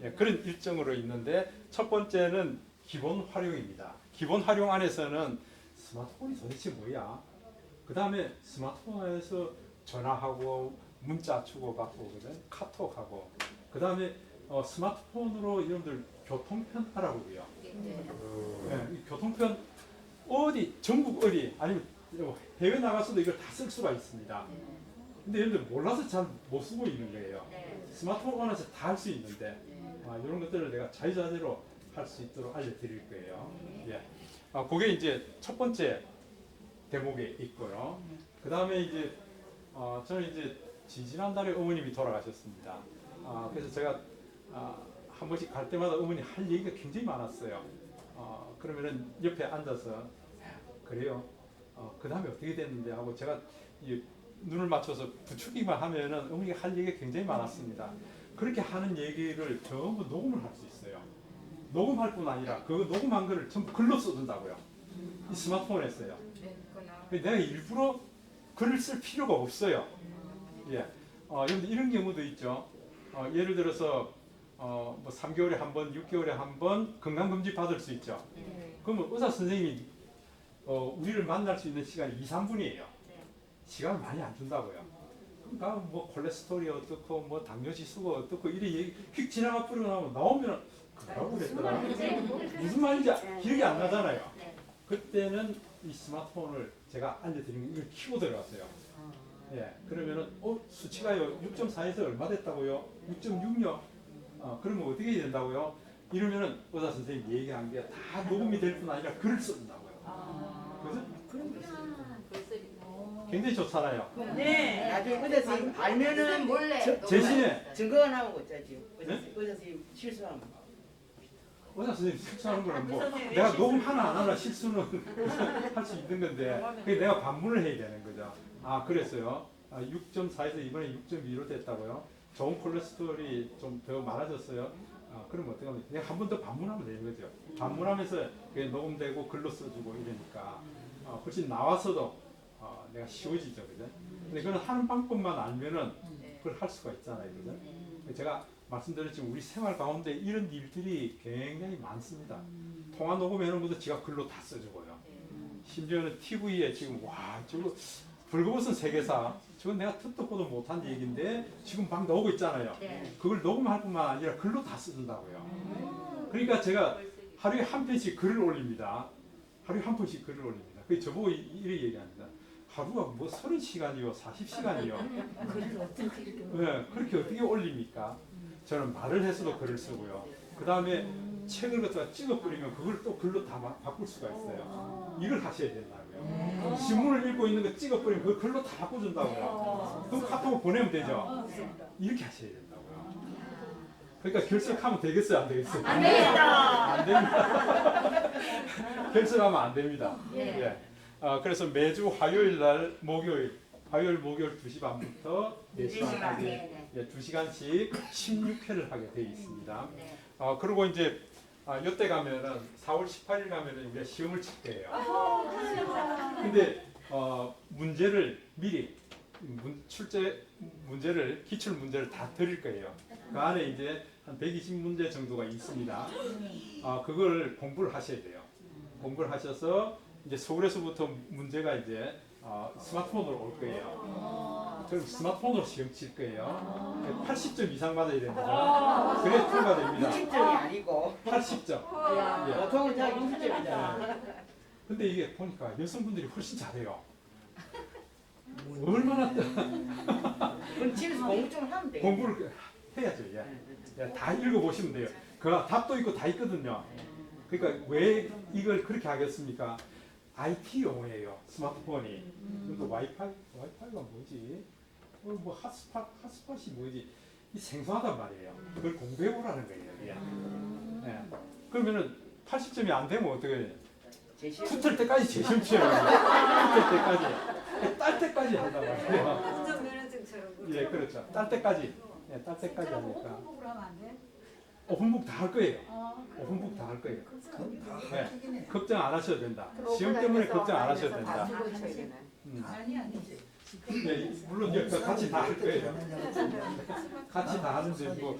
예, 그런 일정으로 있는데 첫 번째는 기본 활용입니다. 기본 활용 안에서는 스마트폰이 도대체 뭐야? 그 다음에 스마트폰에서 전화하고 문자 주고받고 카톡하고 그 다음에 스마트폰으로 여러분들 교통편 알아보고요. 이 교통편 어디 전국 어디 아니면 해외 나가서도 이걸 다 쓸 수가 있습니다. 근데 여러분들 몰라서 잘 못 쓰고 있는 거예요. 스마트폰 안에서 다 할 수 있는데 이런 것들을 내가 자유자재로 할 수 있도록 알려드릴 거예요. 예. 그게 이제 첫 번째 대목에 있고요. 그 다음에 이제 저는 이제 지난달에 어머님이 돌아가셨습니다. 그래서 제가 한 번씩 갈 때마다 어머니 할 얘기가 굉장히 많았어요. 그러면은 옆에 앉아서 그래요. 그 다음에 어떻게 됐는데 하고 제가 눈을 맞춰서 부추기만 하면은 어머니가 할 얘기가 굉장히 많았습니다. 그렇게 하는 얘기를 전부 녹음을 할 수 있어요. 녹음할 뿐 아니라 그 녹음한 거를 전부 글로 써준다고요. 이 스마트폰에서요. 내가 일부러 글을 쓸 필요가 없어요. 예. 여러분들 이런 경우도 있죠. 예를 들어서 뭐 3개월에 한 번, 6개월에 한 번 건강검진 받을 수 있죠. 그러면 의사 선생님이 우리를 만날 수 있는 시간이 2-3분이에요. 시간을 많이 안 준다고요. 그러니까 뭐 콜레스테롤이 어떻고 뭐 당뇨 지수가 어떻고 이래 얘기 휙 지나가 버리고 나오면 그거라고 그랬더라. 무슨 말인지 기억이 안 나잖아요. 그때는 이 스마트폰을 제가 알려드린 이걸 키고 들어갔어요. 예, 그러면은 수치가요 6.4에서 얼마 됐다고요? 6.6요? 그러면 어떻게 해야 된다고요? 이러면은 의사 선생님 얘기한 게 다 녹음이 될 뿐 아니라 글을 써준다고요. 그래서 굉장히 좋잖아요. 네. 나중에 의사 선생님 알면은 몰래 대신에 증거가 나오고 있자지. 의사 네? 선생님 실수하면. 의사 선생님 실수하는 거는 뭐 내가 녹음 하나 안 하나 실수는 할 수 있는 건데 그게 내가 반문을 해야 되는 거죠. 그랬어요. 6.4에서 이번에 6.2로 됐다고요. 좋은 콜레스테롤이 좀 더 많아졌어요. 그럼 어떻게 하면 그냥 한 번 더 반문하면 되는 거죠. 반문하면서 그게 녹음되고 글로 써주고 이러니까 훨씬 나와서도 내가 쉬워지죠, 그죠? 근데 그건 하는 방법만 알면은 그걸 할 수가 있잖아요, 그죠? 제가 말씀드렸지만 우리 생활 가운데 이런 일들이 굉장히 많습니다. 통화 녹음해놓은 것도 지가 글로 다 써주고요. 심지어는 TV에 지금 와 저거 불거벗은 세계사 저건 내가 듣도 보도 못한 얘기인데 지금 막 나오고 있잖아요. 네. 그걸 녹음할 뿐만 아니라 글로 다 쓰는다고요. 그러니까 제가 하루에 한 편씩 글을 올립니다. 하루에 한 편씩 글을 올립니다. 그 저보고 이렇게 얘기합니다. 하루가 뭐 30시간이요, 40시간이요. 글을 어떻게 이렇게 네, 그렇게 어떻게 올립니까? 저는 말을 해서도 글을 쓰고요. 그 다음에 책을 갖다가 찍어버리면 그걸 또 글로 다 바꿀 수가 있어요. 이걸 하셔야 된다고요. 신문을 읽고 있는 거 찍어버리면 그걸 글로 다 바꿔준다고요. 그럼 카톡을 보내면 되죠. 이렇게 하셔야 된다고요. 그러니까 결석하면 되겠어요, 안 되겠어요? 안 되겠다. 안 됩니다. 결석하면 안 됩니다. 예. 예. 그래서 매주 화요일 날 화요일 목요일 2시 반부터 4시 반까지 네. 예, 2시간씩 16회를 하게 되어 있습니다. 네. 그리고 이제 이때 가면은 4월 18일 가면은 우리가 시험을 칠 거예요. 근데 문제를 미리 출제 문제를 기출 문제를 다 드릴 거예요. 그 안에 이제 한 120문제 정도가 있습니다. 그걸 공부를 하셔야 돼요. 공부를 하셔서 이제 서울에서부터 문제가 이제 스마트폰으로 올 거예요. 그럼 스마트폰으로 시험 칠 거예요. 80점 이상 맞아야 됩니다. 그래 통과됩니다. 60점이 아니고 80점. 예. 보통은 다 60점이잖아. 근데 이게 보니까 여성분들이 훨씬 잘해요. 얼마나 그럼 집에서 공부 좀 하면 돼. 공부를 해야죠. 예, 다 읽어보시면 돼요. 그 답도 있고 다 있거든요. 그러니까 왜 이걸 그렇게 하겠습니까? IT 용어예요. 스마트폰이. 또 와이파이가 뭐지? 뭐 핫스팟이 뭐지? 이 생소하단 말이에요. 그걸 공부해보라는 거예요. 예. 그러면은 80점이 안 되면 어떻게 해요? 붙을 때까지 재시험 치어요. 붙을 때까지. 딸 때까지 한단 말이에요. 운전면허증처럼. 예, 그렇죠. 딸 때까지. 예, 딸 때까지 하니까. 오픈북으로 하면 안 돼? 오픈북 다 할 거예요. 오픈북 다 할 거예요. 네, 걱정 안 하셔도 된다. 시험 때문에 걱정 안 하셔도 된다. 네, 물론 이제 같이 다 할 거예요. 같이 다 하는데 뭐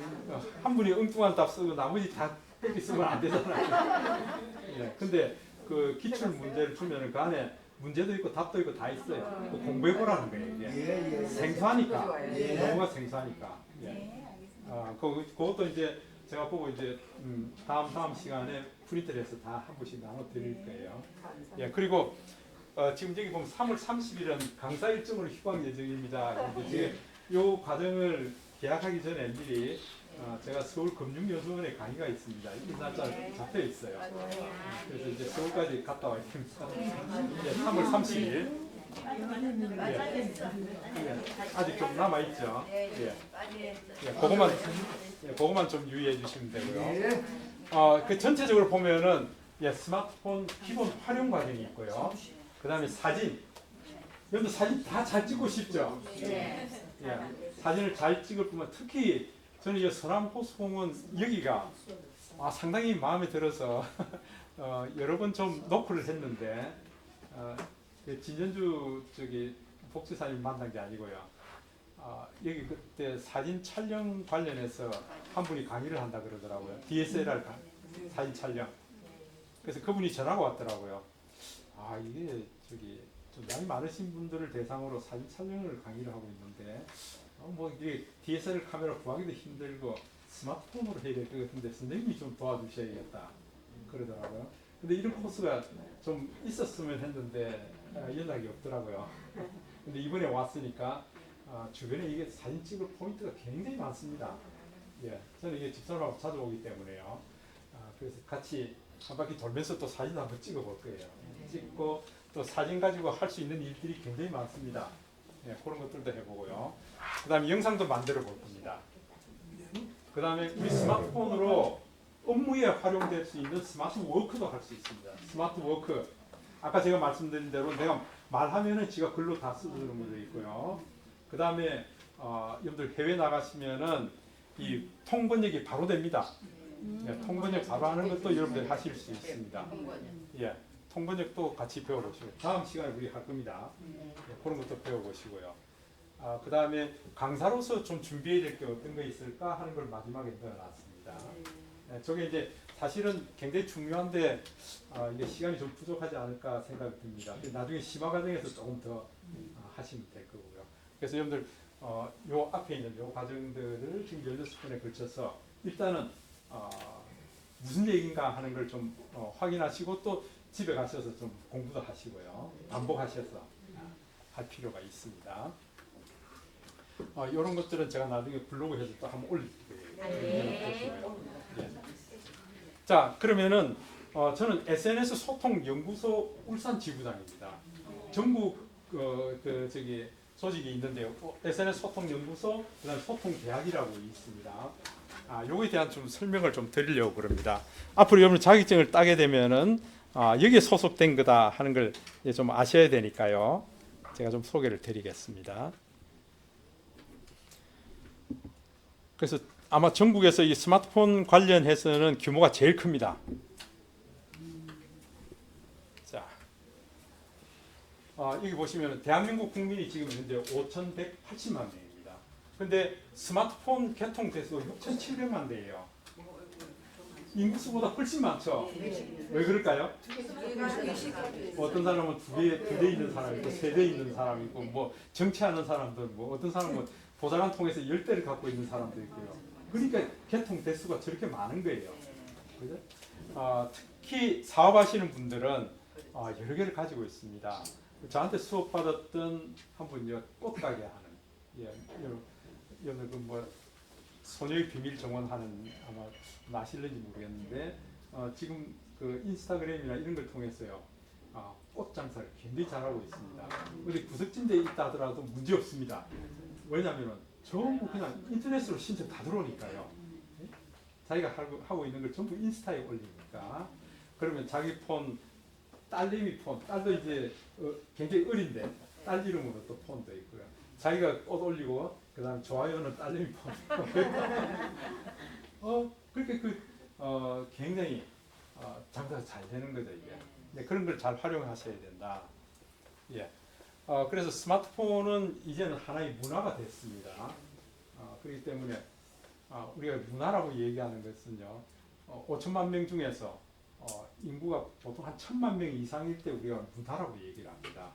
한 분이 엉뚱한 답 쓰고 나머지 다 뺏기 쓰면 안 되잖아요. 예, 근데 그 기출 문제를 주면은 그 안에 문제도 있고 답도 있고 다 있어요. 그 공부해보라는 거예요. 이게. 생소하니까. 영어가 생소하니까. 예. 그것도 이제 제가 보고 이제 다음 시간에 프린트를 해서 다 한 번씩 나눠 드릴 거예요. 예, 그리고 지금 여기 보면 3월 30일은 강사 일정으로 휴학 예정입니다. 이제 지금 요 과정을 계약하기 전에 미리 제가 서울금융연수원에 강의가 있습니다. 이 날짜 잡혀 있어요. 그래서 이제 서울까지 갔다 와야 됩니다. 이제 3월 30일. 아직 좀 남아 있죠. 그거만 좀 유의해 주시면 되고요. 그 전체적으로 보면은 스마트폰 기본 활용 과정이 있고요. 그다음에 사진. 여러분들 사진 다 잘 찍고 싶죠? 사진을 잘 찍을 뿐만 특히 저는 이 서남 호수공원 여기가 상당히 마음에 들어서 여러 번 좀 노크를 했는데 진전주 복지사님 만난 게 아니고요. 여기 그때 사진 촬영 관련해서 한 분이 강의를 한다 그러더라고요. DSLR 사진 촬영. 그래서 그분이 전화가 왔더라고요. 이게 좀 나이 많으신 분들을 대상으로 사진 촬영을 강의를 하고 있는데 뭐 이게 DSLR 카메라 구하기도 힘들고 스마트폰으로 해야 될 것 같은데 선생님이 좀 도와주셔야겠다 그러더라고요. 근데 이런 코스가 좀 있었으면 했는데 연락이 없더라고요. 근데 이번에 왔으니까 주변에 이게 사진 찍을 포인트가 굉장히 많습니다. 저는 이게 집사람하고 자주 오기 때문에요. 그래서 같이 한 바퀴 돌면서 또 사진 한번 찍어볼 거예요. 찍고 또 사진 가지고 할 수 있는 일들이 굉장히 많습니다. 그런 것들도 해보고요. 그 다음에 영상도 만들어 볼 겁니다. 그 다음에 우리 스마트폰으로 업무에 활용될 수 있는 스마트 워크도 할 수 있습니다. 스마트 워크. 아까 제가 말씀드린 대로 내가 말하면은 지가 글로 다 쓰는 것도 있고요. 그 다음에 여러분들 해외 나가시면은 이 통번역이 바로 됩니다. 통번역 바로 하는 것도 여러분들 하실 수 있습니다. 통번역도 같이 배워보시고 다음 시간에 우리 할 겁니다. 그런 것도 배워보시고요. 그 다음에 강사로서 좀 준비해야 될 게 어떤 거 있을까 하는 걸 마지막에 넣어놨습니다. 저게 이제 사실은 굉장히 중요한데 이게 시간이 좀 부족하지 않을까 생각이 듭니다. 나중에 심화 과정에서 조금 더 하시면 될 거고요. 그래서 여러분들 요 앞에 있는 요 과정들을 지금 16번에 걸쳐서 일단은 무슨 얘기인가 하는 걸 좀 확인하시고 또 집에 가셔서 좀 공부도 하시고요. 반복하셔서 할 필요가 있습니다. 이런 것들은 제가 나중에 블로그에서 또 한번 올릴 거예요. 네. 자, 그러면은 저는 SNS 소통 연구소 울산 지부장입니다. 전국 저기 조직이 있는데요. SNS 소통 연구소, 그다음 소통 대학이라고 있습니다. 요거에 대한 좀 설명을 좀 드리려고 그럽니다. 앞으로 여러분 자격증을 따게 되면은 여기에 소속된 거다 하는 걸 좀 아셔야 되니까요. 제가 좀 소개를 드리겠습니다. 그래서 아마 전국에서 이 스마트폰 관련해서는 규모가 제일 큽니다. 자, 여기 보시면 대한민국 국민이 지금 현재 5,180만 명입니다. 근데 스마트폰 개통 대수가 6,700만 대예요. 인구수보다 훨씬 많죠. 왜 그럴까요? 어떤 사람은 두 대 있는 사람이 있고 세 대 있는 사람이 있고 뭐 정치하는 사람들 뭐 어떤 사람은 보좌관 통해서 10대를 갖고 있는 사람도 있고요. 그러니까 개통 대수가 저렇게 많은 거예요. 그죠? 특히 사업하시는 분들은 여러 개를 가지고 있습니다. 저한테 수업 받았던 한 분이요, 꽃가게 하는, 여러분 뭐 소녀의 비밀 정원하는 아마 아실는지 모르겠는데 지금 그 인스타그램이나 이런 걸 통해서요 꽃 장사를 굉장히 잘하고 있습니다. 어디 구석진데 있다 하더라도 문제 없습니다. 왜냐하면 전부 그냥 인터넷으로 신청 다 들어오니까요. 자기가 하고 있는 걸 전부 인스타에 올리니까. 그러면 자기 폰, 딸내미 폰, 딸도 이제 굉장히 어린데 딸 이름으로 또 폰도 있고요. 자기가 꽃 올리고 그다음 좋아요는 딸내미 폰. 그렇게 굉장히 장사가 잘 되는 거죠 이게. 네, 그런 걸 잘 활용하셔야 된다. 예. 그래서 스마트폰은 이제는 하나의 문화가 됐습니다. 그렇기 때문에 우리가 문화라고 얘기하는 것은요, 5천만 명 중에서 인구가 보통 한 1,000만 명 이상일 때 우리가 문화라고 얘기를 합니다.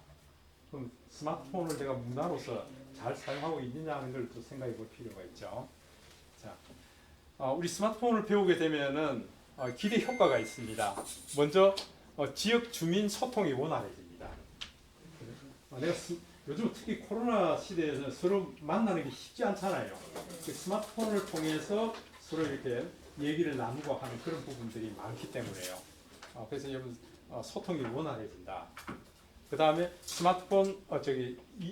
그럼 스마트폰을 내가 문화로서 잘 사용하고 있느냐 하는 걸 또 생각해 볼 필요가 있죠. 자, 우리 스마트폰을 배우게 되면은 기대 효과가 있습니다. 먼저 지역 주민 소통이 원활해집니다. 내가 요즘 특히 코로나 시대에서 서로 만나는 게 쉽지 않잖아요. 스마트폰을 통해서 서로 이렇게 얘기를 나누고 하는 그런 부분들이 많기 때문에요. 그래서 여러분 소통이 원활해진다. 그 다음에 스마트폰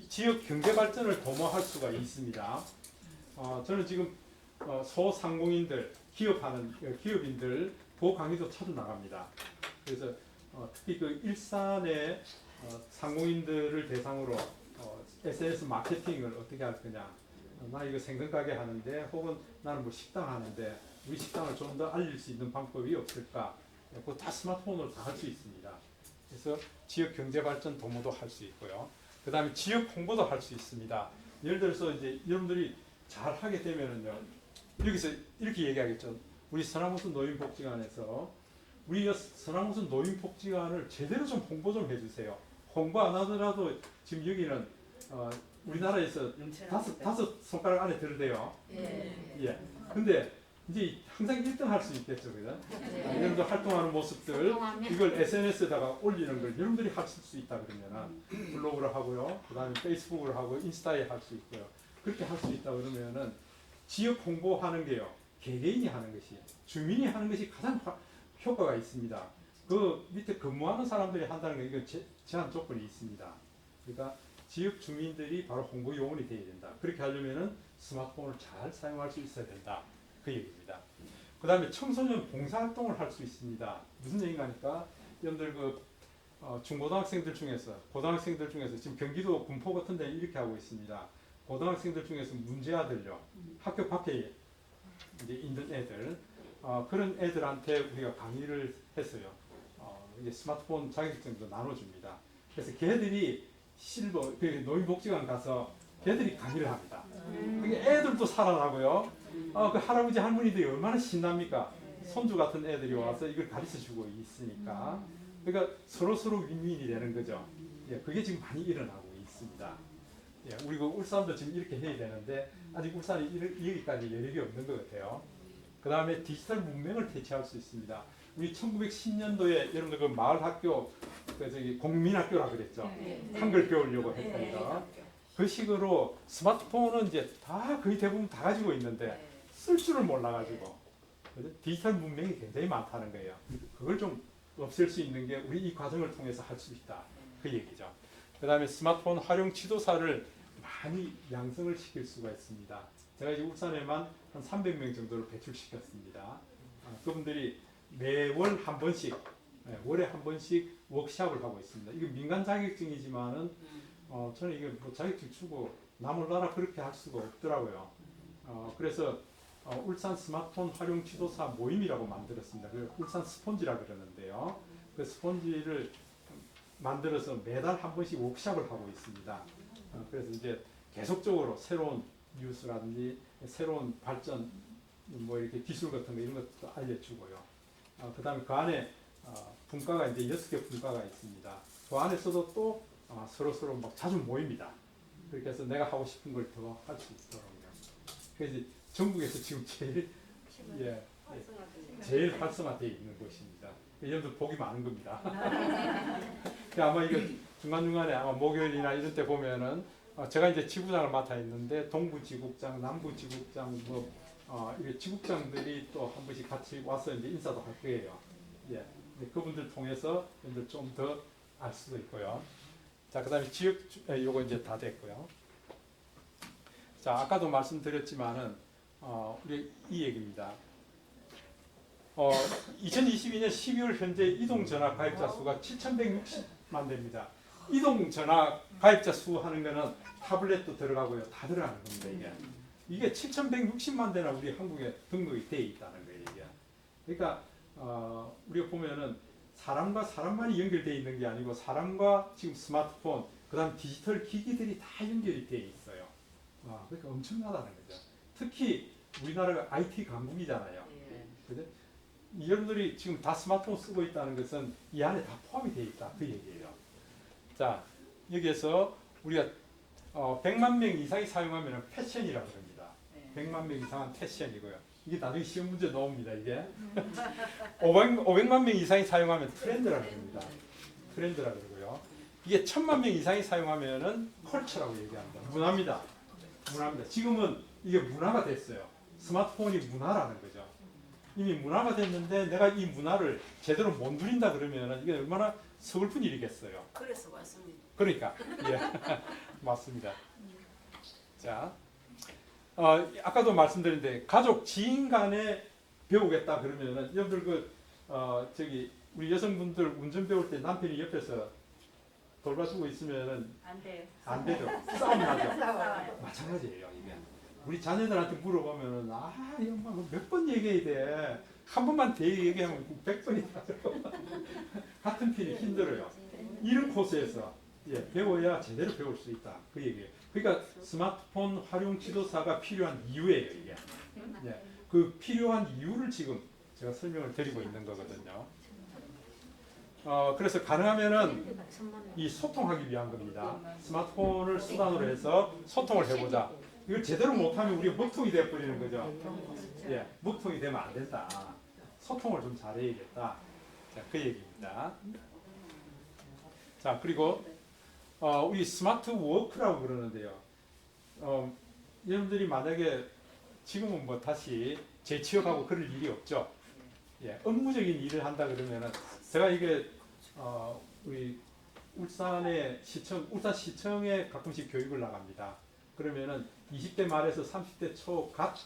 지역 경제 발전을 도모할 수가 있습니다. 저는 지금 소상공인들, 기업인들 보호 강의도 자주 나갑니다. 그래서 특히 그 일산의 상공인들을 대상으로 SNS 마케팅을 어떻게 할 거냐. 나 이거 생선 가게 하는데 혹은 나는 뭐 식당 하는데 우리 식당을 좀 더 알릴 수 있는 방법이 없을까? 그거 다 스마트폰으로 다 할 수 있습니다. 그래서 지역 경제 발전 도모도 할 수 있고요. 그 다음에 지역 홍보도 할 수 있습니다. 예를 들어서 이제 여러분들이 잘 하게 되면은요, 여기서 이렇게 얘기하겠죠. 우리 서남우선 노인복지관에서 우리 서남우선 노인복지관을 제대로 좀 홍보 좀 해주세요. 홍보 안 하더라도 지금 여기는 우리나라에서 다섯 손가락 안에 들어대요. 예. 근데 이제 항상 1등 할 수 있겠죠, 그죠? 여러분들 활동하는 모습들 이걸 SNS에다가 올리는 걸 여러분들이 하실 수 있다 그러면은 블로그로 하고요, 그다음에 페이스북으로 하고 인스타에 할 수 있고요. 그렇게 할 수 있다 그러면은 지역 홍보하는 게요, 개개인이 하는 것이, 주민이 하는 것이 가장 효과가 있습니다. 그 밑에 근무하는 사람들이 한다는 게 이건 제한 조건이 있습니다. 그러니까 지역 주민들이 바로 홍보 요원이 되어야 된다. 그렇게 하려면은 스마트폰을 잘 사용할 수 있어야 된다. 그 얘기입니다. 그 다음에 청소년 봉사활동을 할 수 있습니다. 무슨 얘기가 하니까 여러분들 중고등학생들 중에서, 고등학생들 중에서 지금 경기도 군포 같은 데 이렇게 하고 있습니다. 고등학생들 중에서 문제아들요, 학교 밖에 이제 있는 애들, 그런 애들한테 우리가 강의를 했어요. 이제 스마트폰 자격증도 나눠줍니다. 그래서 걔들이 그 노인복지관 가서 걔들이 강의를 합니다. 그게 애들도 살아나고요. 그 할아버지 할머니들이 얼마나 신납니까? 손주 같은 애들이 와서 이걸 가르쳐주고 있으니까. 그러니까 서로 윈윈이 되는 거죠. 예, 그게 지금 많이 일어나고 있습니다. 예, 우리 그 울산도 지금 이렇게 해야 되는데 아직 울산이 여기까지 여력이 없는 것 같아요. 그 다음에 디지털 문명을 대체할 수 있습니다. 우리 1910년도에 여러분들 그 마을 학교, 그 저기 공민학교라 그랬죠. 한글 배우려고 했습니다. 그 식으로 스마트폰은 이제 다 거의 대부분 다 가지고 있는데 쓸 줄을 몰라가지고 그죠? 디지털 문명이 굉장히 많다는 거예요. 그걸 좀 없앨 수 있는 게 우리 이 과정을 통해서 할 수 있다. 그 얘기죠. 그 다음에 스마트폰 활용 지도사를 많이 양성을 시킬 수가 있습니다. 제가 이제 울산에만 한 300명 정도를 배출시켰습니다. 그분들이 매월 한 번씩, 월에 한 번씩 워크샵을 하고 있습니다. 이거 민간 자격증이지만은 저는 이게 뭐 자격증 주고 남을 나라 그렇게 할 수가 없더라고요. 그래서 울산 스마트폰 활용 지도사 모임이라고 만들었습니다. 그 울산 스폰지라 그러는데요. 그 스폰지를 만들어서 매달 한 번씩 워크샵을 하고 있습니다. 그래서 이제 계속적으로 새로운 뉴스라든지 새로운 발전, 뭐 이렇게 기술 같은 거 이런 것도 알려주고요. 그 다음에 그 안에 분과가 이제 6개 분과가 있습니다. 그 안에서도 또 서로 막 자주 모입니다. 그렇게 해서 내가 하고 싶은 걸 더 할 수 있도록요. 그래서 전국에서 지금 제일 활성화되어 있는 곳입니다. 여러분들 복이 많은 겁니다. 아마 이거 중간중간에 아마 목요일이나 이런 때 보면은 제가 이제 지구장을 맡아 있는데 동부 지국장, 남부 지국장 이게 지국장들이 또 한 번씩 같이 와서 이제 인사도 할 거예요. 예. 그분들 통해서 여러분들 좀 더 알 수도 있고요. 자, 그다음에 지역 요거 이제 다 됐고요. 자, 아까도 말씀드렸지만은 우리 이 얘기입니다. 2022년 12월 현재 이동 전화 가입자 수가 7,160만 대입니다. 이동 전화 가입자 수 하는 거는 타블렛도 들어가고요. 다 들어가는 겁니다. 이게 7,160만 대나 우리 한국에 등록이 돼 있다는 거예요. 이게. 그러니까 우리가 보면은 사람과 사람만이 연결되어 있는 게 아니고 사람과 지금 스마트폰, 그다음 디지털 기기들이 다 연결이 돼 있어요. 그러니까 엄청나다는 거죠. 특히 우리나라가 IT 강국이잖아요. 그죠? 여러분들이 지금 다 스마트폰 쓰고 있다는 것은 이 안에 다 포함이 되어 있다. 그 얘기예요. 자, 여기에서 우리가 100만 명 이상이 사용하면 패션이라고 합니다. 100만 명 이상은 패션이고요. 이게 나중에 시험 문제 나옵니다. 이게 500만 명 이상이 사용하면 트렌드라고 합니다. 트렌드라고 그러고요. 이게 1000만 명 이상이 사용하면은 컬처라고 얘기합니다. 문화입니다. 문화입니다. 지금은 이게 문화가 됐어요. 스마트폰이 문화라는 거죠. 이미 문화가 됐는데 내가 이 문화를 제대로 못 누린다 그러면은 이게 얼마나 서글픈 일이겠어요. 그래서 왔습니다. 그러니까 예 맞습니다. 자, 아까도 말씀드렸는데 가족 지인 간에 배우겠다 그러면은 여러분들 저기 우리 여성분들 운전 배울 때 남편이 옆에서 돌봐주고 있으면은 안 돼요. 안 되죠. 싸움 나죠. 마찬가지예요 이게. 우리 자녀들한테 물어보면은 이 엄마 몇 번 얘기해야 돼. 한 번만 더 얘기하면 100번이 나죠. 같은 필이 힘들어요. 이런 코스에서 배워야 제대로 배울 수 있다. 그 얘기예요. 그러니까 스마트폰 활용 지도사가 필요한 이유예요, 이게. 그 필요한 이유를 지금 제가 설명을 드리고 있는 거거든요. 그래서 가능하면은 이 소통하기 위한 겁니다. 스마트폰을 수단으로 해서 소통을 해보자. 이걸 제대로 못하면 우리가 먹통이 되어버리는 거죠. 먹통이 되면 안 된다. 소통을 좀 잘해야겠다. 자, 그 얘기입니다. 자, 그리고 우리 스마트 워크라고 그러는데요. 여러분들이 만약에 지금은 뭐 다시 재취업하고 그럴 일이 없죠. 업무적인 일을 한다 그러면은 제가 이게 우리 울산의 울산시청에 가끔씩 교육을 나갑니다. 그러면은 20대 말에서 30대 초 각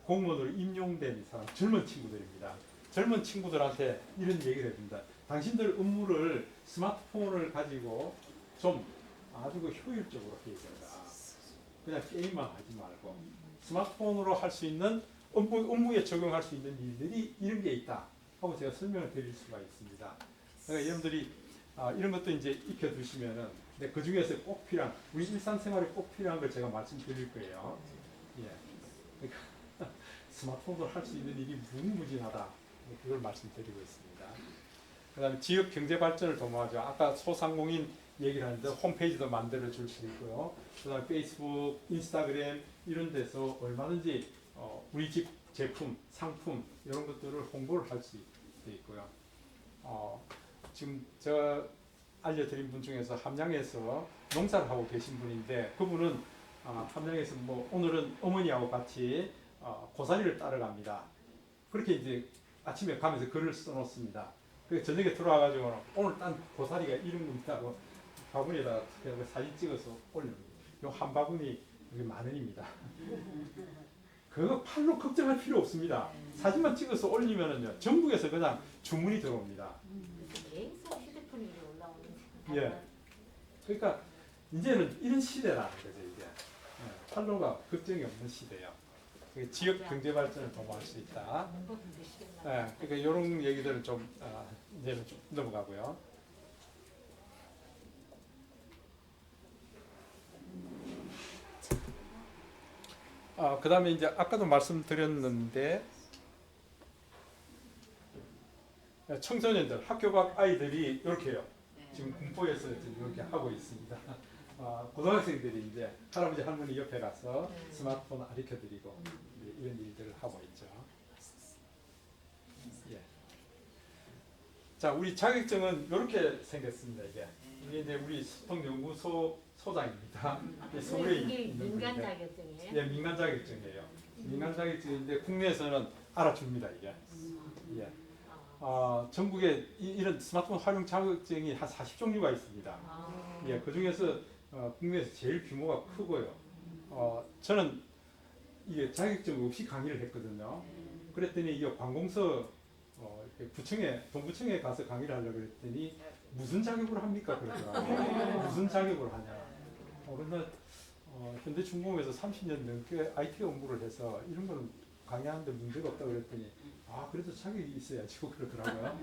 공무원으로 임용된 사람, 젊은 친구들입니다. 젊은 친구들한테 이런 얘기를 해줍니다. 당신들 업무를 스마트폰을 가지고 좀 아주 효율적으로 해야 된다. 그냥 게임만 하지 말고 스마트폰으로 할 수 있는 업무에 적용할 수 있는 일들이 이런 게 있다 하고 제가 설명을 드릴 수가 있습니다. 그러니까 여러분들이 이런 것도 이제 익혀두시면은 그 중에서 꼭 필요한 우리 일상생활에 꼭 필요한 걸 제가 말씀드릴 거예요. 그러니까 스마트폰으로 할 수 있는 일이 무궁무진하다. 그걸 말씀드리고 있습니다. 그다음에 지역 경제 발전을 도모하죠. 아까 소상공인 얘기를 하는데 홈페이지도 만들어 줄 수 있고요. 그다음에 페이스북, 인스타그램 이런 데서 얼마든지 우리 집 제품, 상품 이런 것들을 홍보를 할 수 있고요. 지금 제가 알려드린 분 중에서 함양에서 농사를 하고 계신 분인데 그분은 함양에서 뭐 오늘은 어머니하고 같이 고사리를 따러 갑니다. 그렇게 이제 아침에 가면서 글을 써놓습니다. 그 저녁에 들어와가지고 오늘 딴 고사리가 이런 겁니다고 바구니에다가 사진 찍어서 올립니다. 요 한 바구니 여기 10,000원입니다. 그거 팔로 걱정할 필요 없습니다. 사진만 찍어서 올리면은요 전국에서 그냥 주문이 들어옵니다. 계속 휴대폰 위에 올라오는. 예. 그러니까 이제는 이런 시대라는 거죠 이게. 예. 팔로가 걱정이 없는 시대예요. 그 지역 경제 발전을 도모할 수 있다. 예. 그러니까 이런 얘기들은 좀 이제는 좀 넘어가고요. 그다음에 이제 아까도 말씀드렸는데 청소년들 학교 밖 아이들이 이렇게요. 지금 공포에서 이렇게 하고 있습니다. 고등학생들이 이제 할아버지 할머니 옆에 가서 스마트폰 가르쳐드리고 이런 일들을 하고 있죠. 예. 자, 우리 자격증은 이렇게 생겼습니다. 이게 이제 우리 소통연구소 소장입니다. 서울에 이게 있는 민간 분인데. 자격증이에요? 예, 민간 자격증이에요. 민간 자격증인데 국내에서는 알아줍니다 이게. 예. 전국에 이런 스마트폰 활용 자격증이 한 40종류가 있습니다. 예, 그 중에서 국내에서 제일 규모가 크고요. 저는 이게 자격증 없이 강의를 했거든요. 그랬더니 이 관공서 구청에 동구청에 가서 강의를 하려고 그랬더니 무슨 자격으로 합니까 그러더라고요. 무슨 자격으로 하냐. 그런데 현대중공업에서 30년 넘게 IT 업무를 해서 이런 거는 강의하는데 문제가 없다고 그랬더니 그래도 자격이 있어야지 그러더라고요.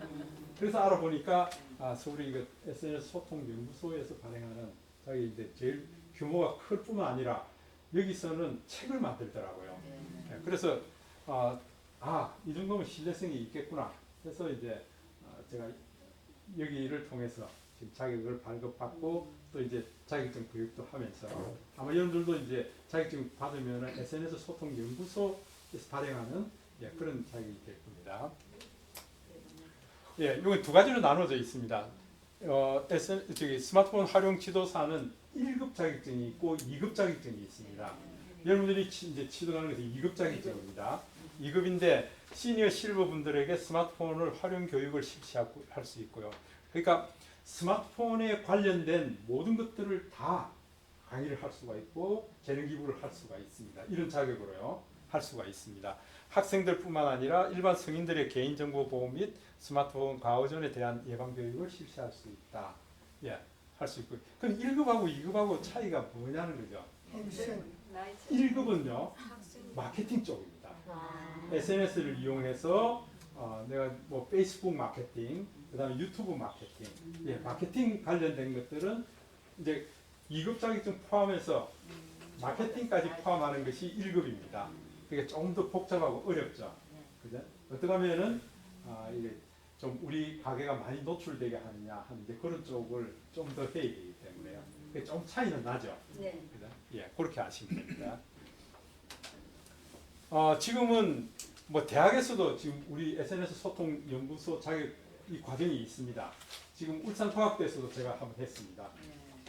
그래서 알아보니까 서울의 이거 SNS 소통연구소에서 발행하는 자기 이제 제일 규모가 클 뿐만 아니라 여기서는 책을 만들더라고요. 네, 그래서 이 정도면 신뢰성이 있겠구나. 그래서 이제 제가 여기를 통해서 지금 자격을 발급받고 또 이제 자격증 교육도 하면서 아마 여러분들도 이제 자격증 받으면 SNS 소통연구소에서 발행하는 그런 자격이 될 겁니다. 예, 이건 두 가지로 나눠져 있습니다. 스마트폰 활용 지도사는 1급 자격증이 있고 2급 자격증이 있습니다. 여러분들이 이제 취득하는 것은 2급 자격증입니다. 2급인데 시니어 실버 분들에게 스마트폰을 활용 교육을 실시할 수 있고요. 그러니까 스마트폰에 관련된 모든 것들을 다 강의를 할 수가 있고 재능 기부를 할 수가 있습니다. 이런 자격으로요. 할 수가 있습니다. 학생들뿐만 아니라 일반 성인들의 개인정보 보호 및 스마트폰 과오전에 대한 예방 교육을 실시할 수 있다. 예, 할 수 있고. 그럼 1급하고 2급하고 차이가 뭐냐는 거죠. 1급은요 마케팅 쪽입니다. SNS를 이용해서 내가 뭐 페이스북 마케팅, 그다음에 유튜브 마케팅, 마케팅 관련된 것들은 이제 2급 자격증 포함해서 마케팅까지 포함하는 것이 1급입니다. 그게 조금 더 복잡하고 어렵죠. 그죠? 어떻게 하면은 이게 좀 우리 가게가 많이 노출되게 하느냐 하는 이제 그런 쪽을 좀 더 해야 되기 때문에요. 그게 좀 차이는 나죠. 네. 그죠? 예, 그렇게 아시면 됩니다. 지금은 뭐 대학에서도 지금 우리 SNS 소통 연구소 자격 이 과정이 있습니다. 지금 울산통합대에서도 제가 한번 했습니다.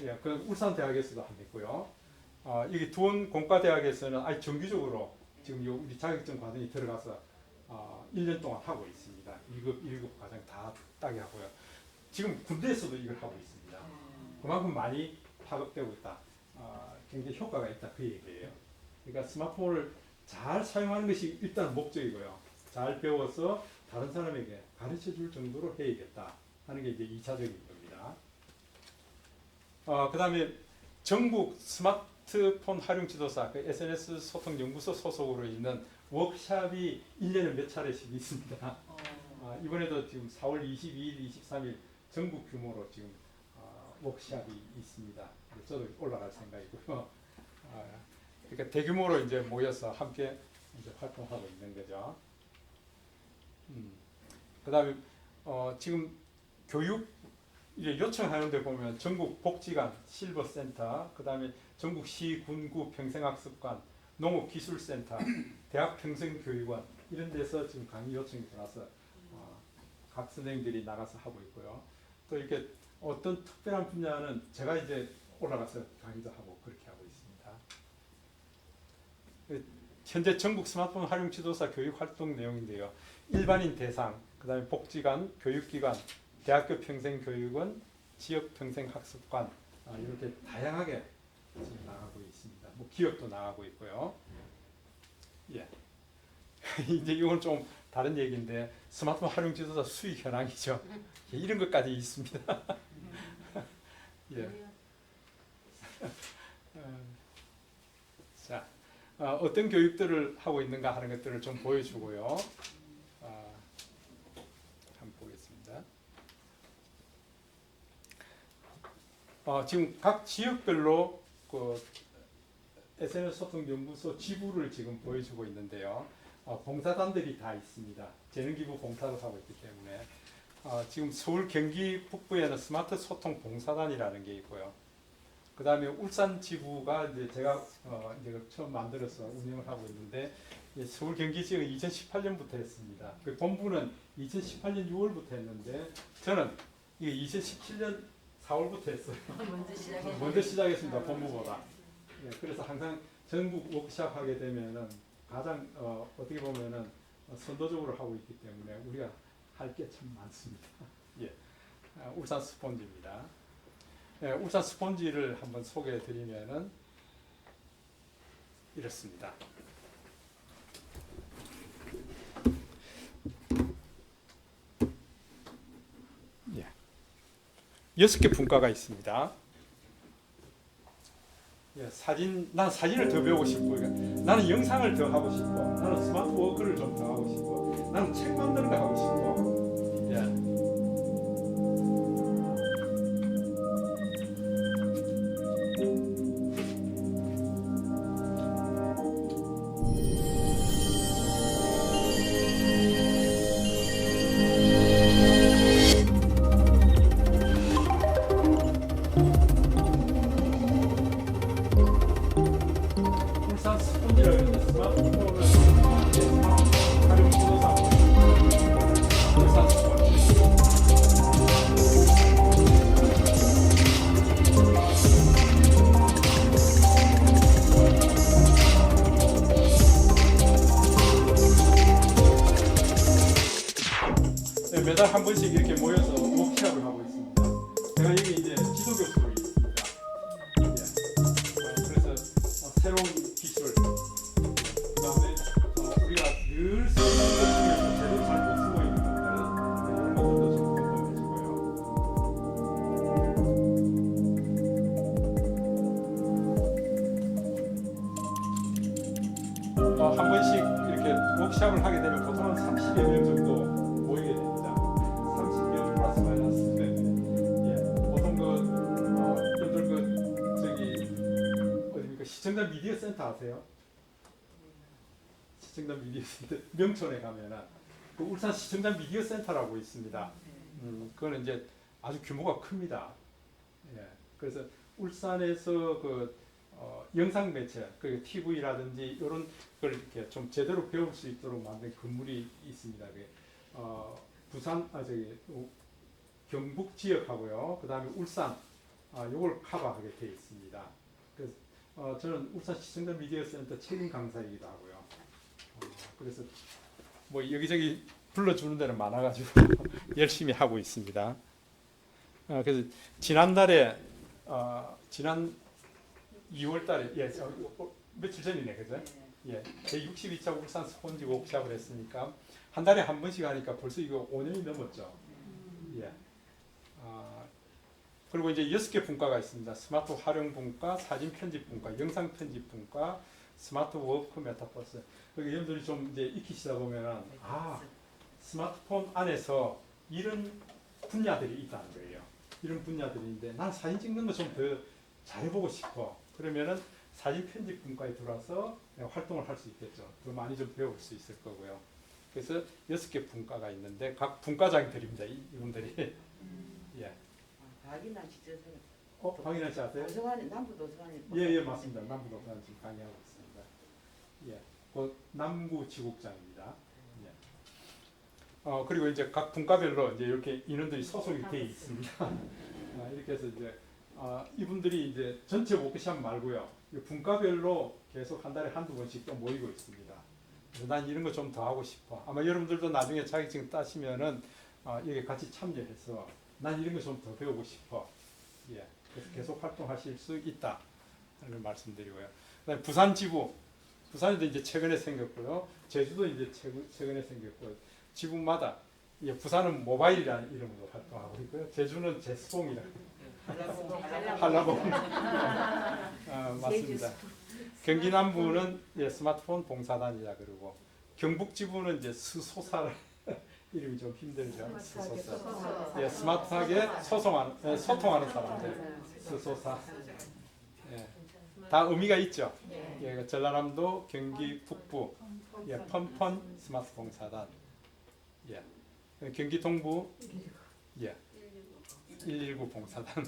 예, 그 울산 대학에서도 한번 했고요. 여기 두원 공과대학에서는 아예 정규적으로 지금 요 우리 자격증 과정이 들어가서 1년 동안 하고 있습니다. 2급, 1급 과정 다 따게 하고요. 지금 군대에서도 이걸 하고 있습니다. 그만큼 많이 파급되고 있다. 굉장히 효과가 있다 그 얘기예요. 그러니까 스마트폰을 잘 사용하는 것이 일단 목적이고요. 잘 배워서 다른 사람에게 가르쳐 줄 정도로 해야겠다 하는 게 이제 2차적인 겁니다. 그 다음에 전국 스마트폰 활용 지도사, 그 SNS 소통 연구소 소속으로 있는 워크샵이 1년에 몇 차례씩 있습니다. 이번에도 지금 4월 22일, 23일 전국 규모로 지금 워크샵이 있습니다. 저도 올라갈 생각이고요. 그러니까 대규모로 이제 모여서 함께 이제 활동하고 있는 거죠. 그다음에 지금 교육 이제 요청하는 데 보면 전국 복지관 실버센터, 그다음에 전국 시 군구 평생학습관, 농업기술센터, 대학 평생교육원 이런 데서 지금 강의 요청이 들어와서 각 선생님들이 나가서 하고 있고요. 또 이렇게 어떤 특별한 분야는 제가 이제 올라가서 강의도 하고 그렇게 하고 있습니다. 현재 전국 스마트폰 활용 지도사 교육 활동 내용인데요. 일반인 대상, 그다음에 복지관, 교육기관, 대학교 평생교육원, 지역 평생학습관 이렇게 다양하게 지금 나가고 있습니다. 뭐 기업도 나가고 있고요. 예. 이제 이건 좀 다른 얘기인데 스마트폰 활용 지도사 수익 현황이죠. 예, 이런 것까지 있습니다. 예. 자, 어떤 교육들을 하고 있는가 하는 것들을 좀 보여주고요. 한번 보겠습니다. 지금 각 지역별로 그 SNS 소통 연구소 지부를 지금 보여주고 있는데요. 봉사단들이 다 있습니다. 재능기부 봉사를 하고 있기 때문에 지금 서울 경기 북부에는 스마트 소통 봉사단이라는 게 있고요. 그 다음에 울산 지부가 이제 제가 이제 처음 만들어서 운영을 하고 있는데 서울 경기 지역은 2018년부터 했습니다. 그 본부는 2018년 6월부터 했는데 저는 이게 2017년 4월부터 했어요. 먼저 시작했습니다. 본부보다. 예, 그래서 항상 전국 워크샵 하게 되면은 가장 어떻게 보면은 선도적으로 하고 있기 때문에 우리가 할 게 참 많습니다. 예, 울산 스폰지입니다. 예, 울산 스폰지를 한번 소개해 드리면은 이렇습니다. 예, 6개 분과가 있습니다. 예, 난 사진을 더 배우고 싶고, 나는 영상을 더 하고 싶고, 나는 스마트 워크를 좀 더 하고 싶고, 나는 책 만드는 거 하고 싶고, 예. 울산 스폰지라는 스마트폰을 활용 지도사 울산 스폰지. 네, 매달 한 번씩 이렇게 모여서 워크숍을 하고 있습니다. 제가 여기 이제 지도교수로 있습니다. 예. 그래서 새로운 기술, 그다음에 우리가 늘 쓰는 것 중에서 제대로 잘 못 쓰고 있는 것들 이런 것들도 좀 공부해 주고요. 한 번씩 이렇게 워크숍을 하게 되면 보통은 30여 명 정도 모이게 됩니다. 30명 플러스 마이너스. 예, 보통 여러분들 어디입니까? 시청자 미디어 센터 아세요? 시청자 미디어 센터 명촌에 가면은 그 울산 시청자 미디어 센터라고 있습니다. 그거는 이제 아주 규모가 큽니다. 예, 그래서 울산에서 영상 매체, 그 TV라든지 이런 걸 이렇게 좀 제대로 배울 수 있도록 만든 건물이 있습니다. 부산, 경북 지역하고요. 그 다음에 울산, 요걸 커버하게 되어 있습니다. 그래서 저는 울산 시청자 미디어 센터 책임 강사이기도 하고요. 그래서 뭐 여기저기 불러주는 데는 많아가지고 열심히 하고 있습니다. 그래서 지난달에 지난 2월달에 며칠 전이네, 그죠? 예, 제 62차 울산 스폰지 워크숍을 했으니까 한 달에 한 번씩 하니까 벌써 이거 5년이 넘었죠. 예. 그리고 이제 6개 분과가 있습니다. 스마트 활용 분과, 사진 편집 분과, 영상 편집 분과, 스마트 워크 메타버스. 여러분들이 좀 이제 익히시다 보면은 스마트폰 안에서 이런 분야들이 있다는 거예요. 이런 분야들인데 난 사진 찍는 거 좀 더 잘해보고 싶어. 그러면은 사진 편집 분과에 들어와서 활동을 할 수 있겠죠. 더 많이 좀 배울 수 있을 거고요. 그래서 6개 분과가 있는데 각 분과장들입니다. 이분들이. 예. 박인환 지도사. 박인환 씨 아세요? 도서관에 남부 도서관에. 예, 맞습니다. 남부도서관 지금 강의하고 있습니다. 예, 곧 남구 지국장입니다. 예. 그리고 이제 각 분과별로 이제 이렇게 인원들이 소속이 되어 있습니다. 이렇게 해서 이제 이분들이 이제 전체 워크숍 말고요, 이 분과별로 계속 한 달에 한두 번씩 또 모이고 있습니다. 그래서 난 이런 거 좀 더 하고 싶어. 아마 여러분들도 나중에 자격증 따시면은 여기 같이 참여해서 난 이런 거 좀 더 배우고 싶어. 예. 그래서 계속 활동하실 수 있다 하는 걸 말씀드리고요. 그다음에 부산 지부, 부산에도 이제 최근에 생겼고요. 제주도 이제 최근에 생겼고, 지부마다 부산은 모바일이라는 이름으로 활동하고 있고요. 제주는 제스봉이라고. 한라봉. 맞습니다. 경기 남부는 스마트폰 봉사단이라 그러고, 경북 지부는 이제 스소사 이름이 좀 힘들죠. 스소사. 스마트하게 소통하는 사람들. 스소사. 다 의미가 있죠. 전라남도, 경기 북부, 펀펀 스마트 봉사단. 경기 동부, 119 봉사단.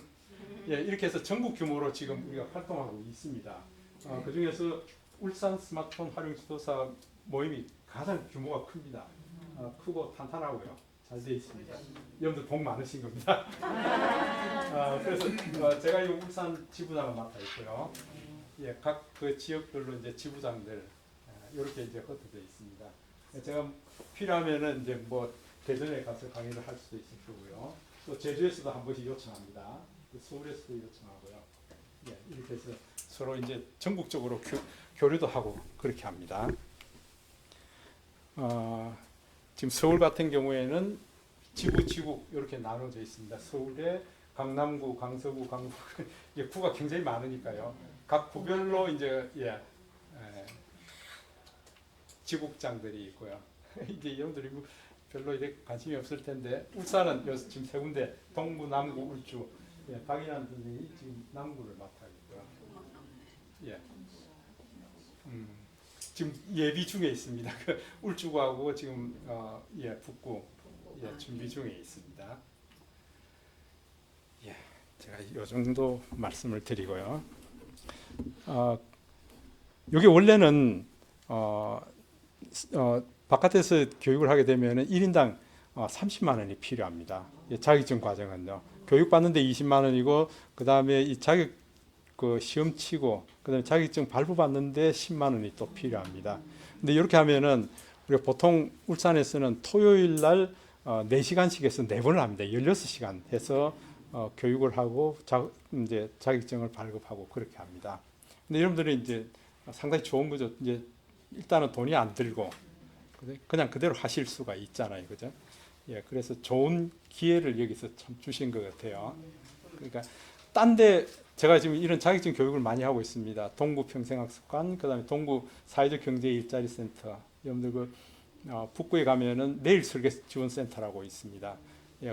이렇게 해서 전국 규모로 지금 우리가 활동하고 있습니다. 그 중에서 울산 스마트폰 활용 지도사 모임이 가장 규모가 큽니다. 크고 탄탄하고요. 잘 되어 있습니다. 여러분들 복 많으신 겁니다. 그래서 제가 이 울산 지부장을 맡아 있고요. 각 그 지역별로 이제 지부장들 이렇게 이제 흩어져 있습니다. 제가 필요하면은 이제 뭐 대전에 가서 강의를 할 수도 있을 거고요. 또 제주에서도 한 번씩 요청합니다. 서울에서도 요청하고요. 이렇게 해서 서로 이제 전국적으로 교류도 하고 그렇게 합니다. 지금 서울 같은 경우에는 지구 이렇게 나눠져 있습니다. 서울에 강남구, 강서구, 강북 구가 굉장히 많으니까요. 각 구별로 이제 지국장들이 있고요. 이제 여러분들이 별로 이렇게 관심이 없을 텐데 울산은 지금 세 군데 동구, 남구, 울주. 박인환 선생님이 지금 남구를 맡아 있고요. 지금 예비 중에 있습니다. 울주구하고 지금 북구 준비 중에 있습니다. 제가 이 정도 말씀을 드리고요. 이게 원래는 바깥에서 교육을 하게 되면 1인당 30만 원이 필요합니다. 자격증 과정은요. 교육 받는데 20만 원이고 그 다음에 이 자격 그 시험 치고 그다음에 자격증 발부 받는데 10만 원이 또 필요합니다. 근데 이렇게 하면은 우리가 보통 울산에서는 토요일 날 4시간씩 해서 4번을 합니다. 16시간 해서 교육을 하고 이제 자격증을 발급하고 그렇게 합니다. 근데 여러분들이 이제 상당히 좋은 거죠. 이제 일단은 돈이 안 들고 그냥 그대로 하실 수가 있잖아요. 그죠? 그래서 좋은 기회를 여기서 참 주신 것 같아요. 그러니까 딴데 제가 지금 이런 자격증 교육을 많이 하고 있습니다. 동구 평생학습관, 그다음에 동구 사회적 경제 일자리 센터. 여러분들 북구에 가면은 내일 설계 지원 센터라고 있습니다.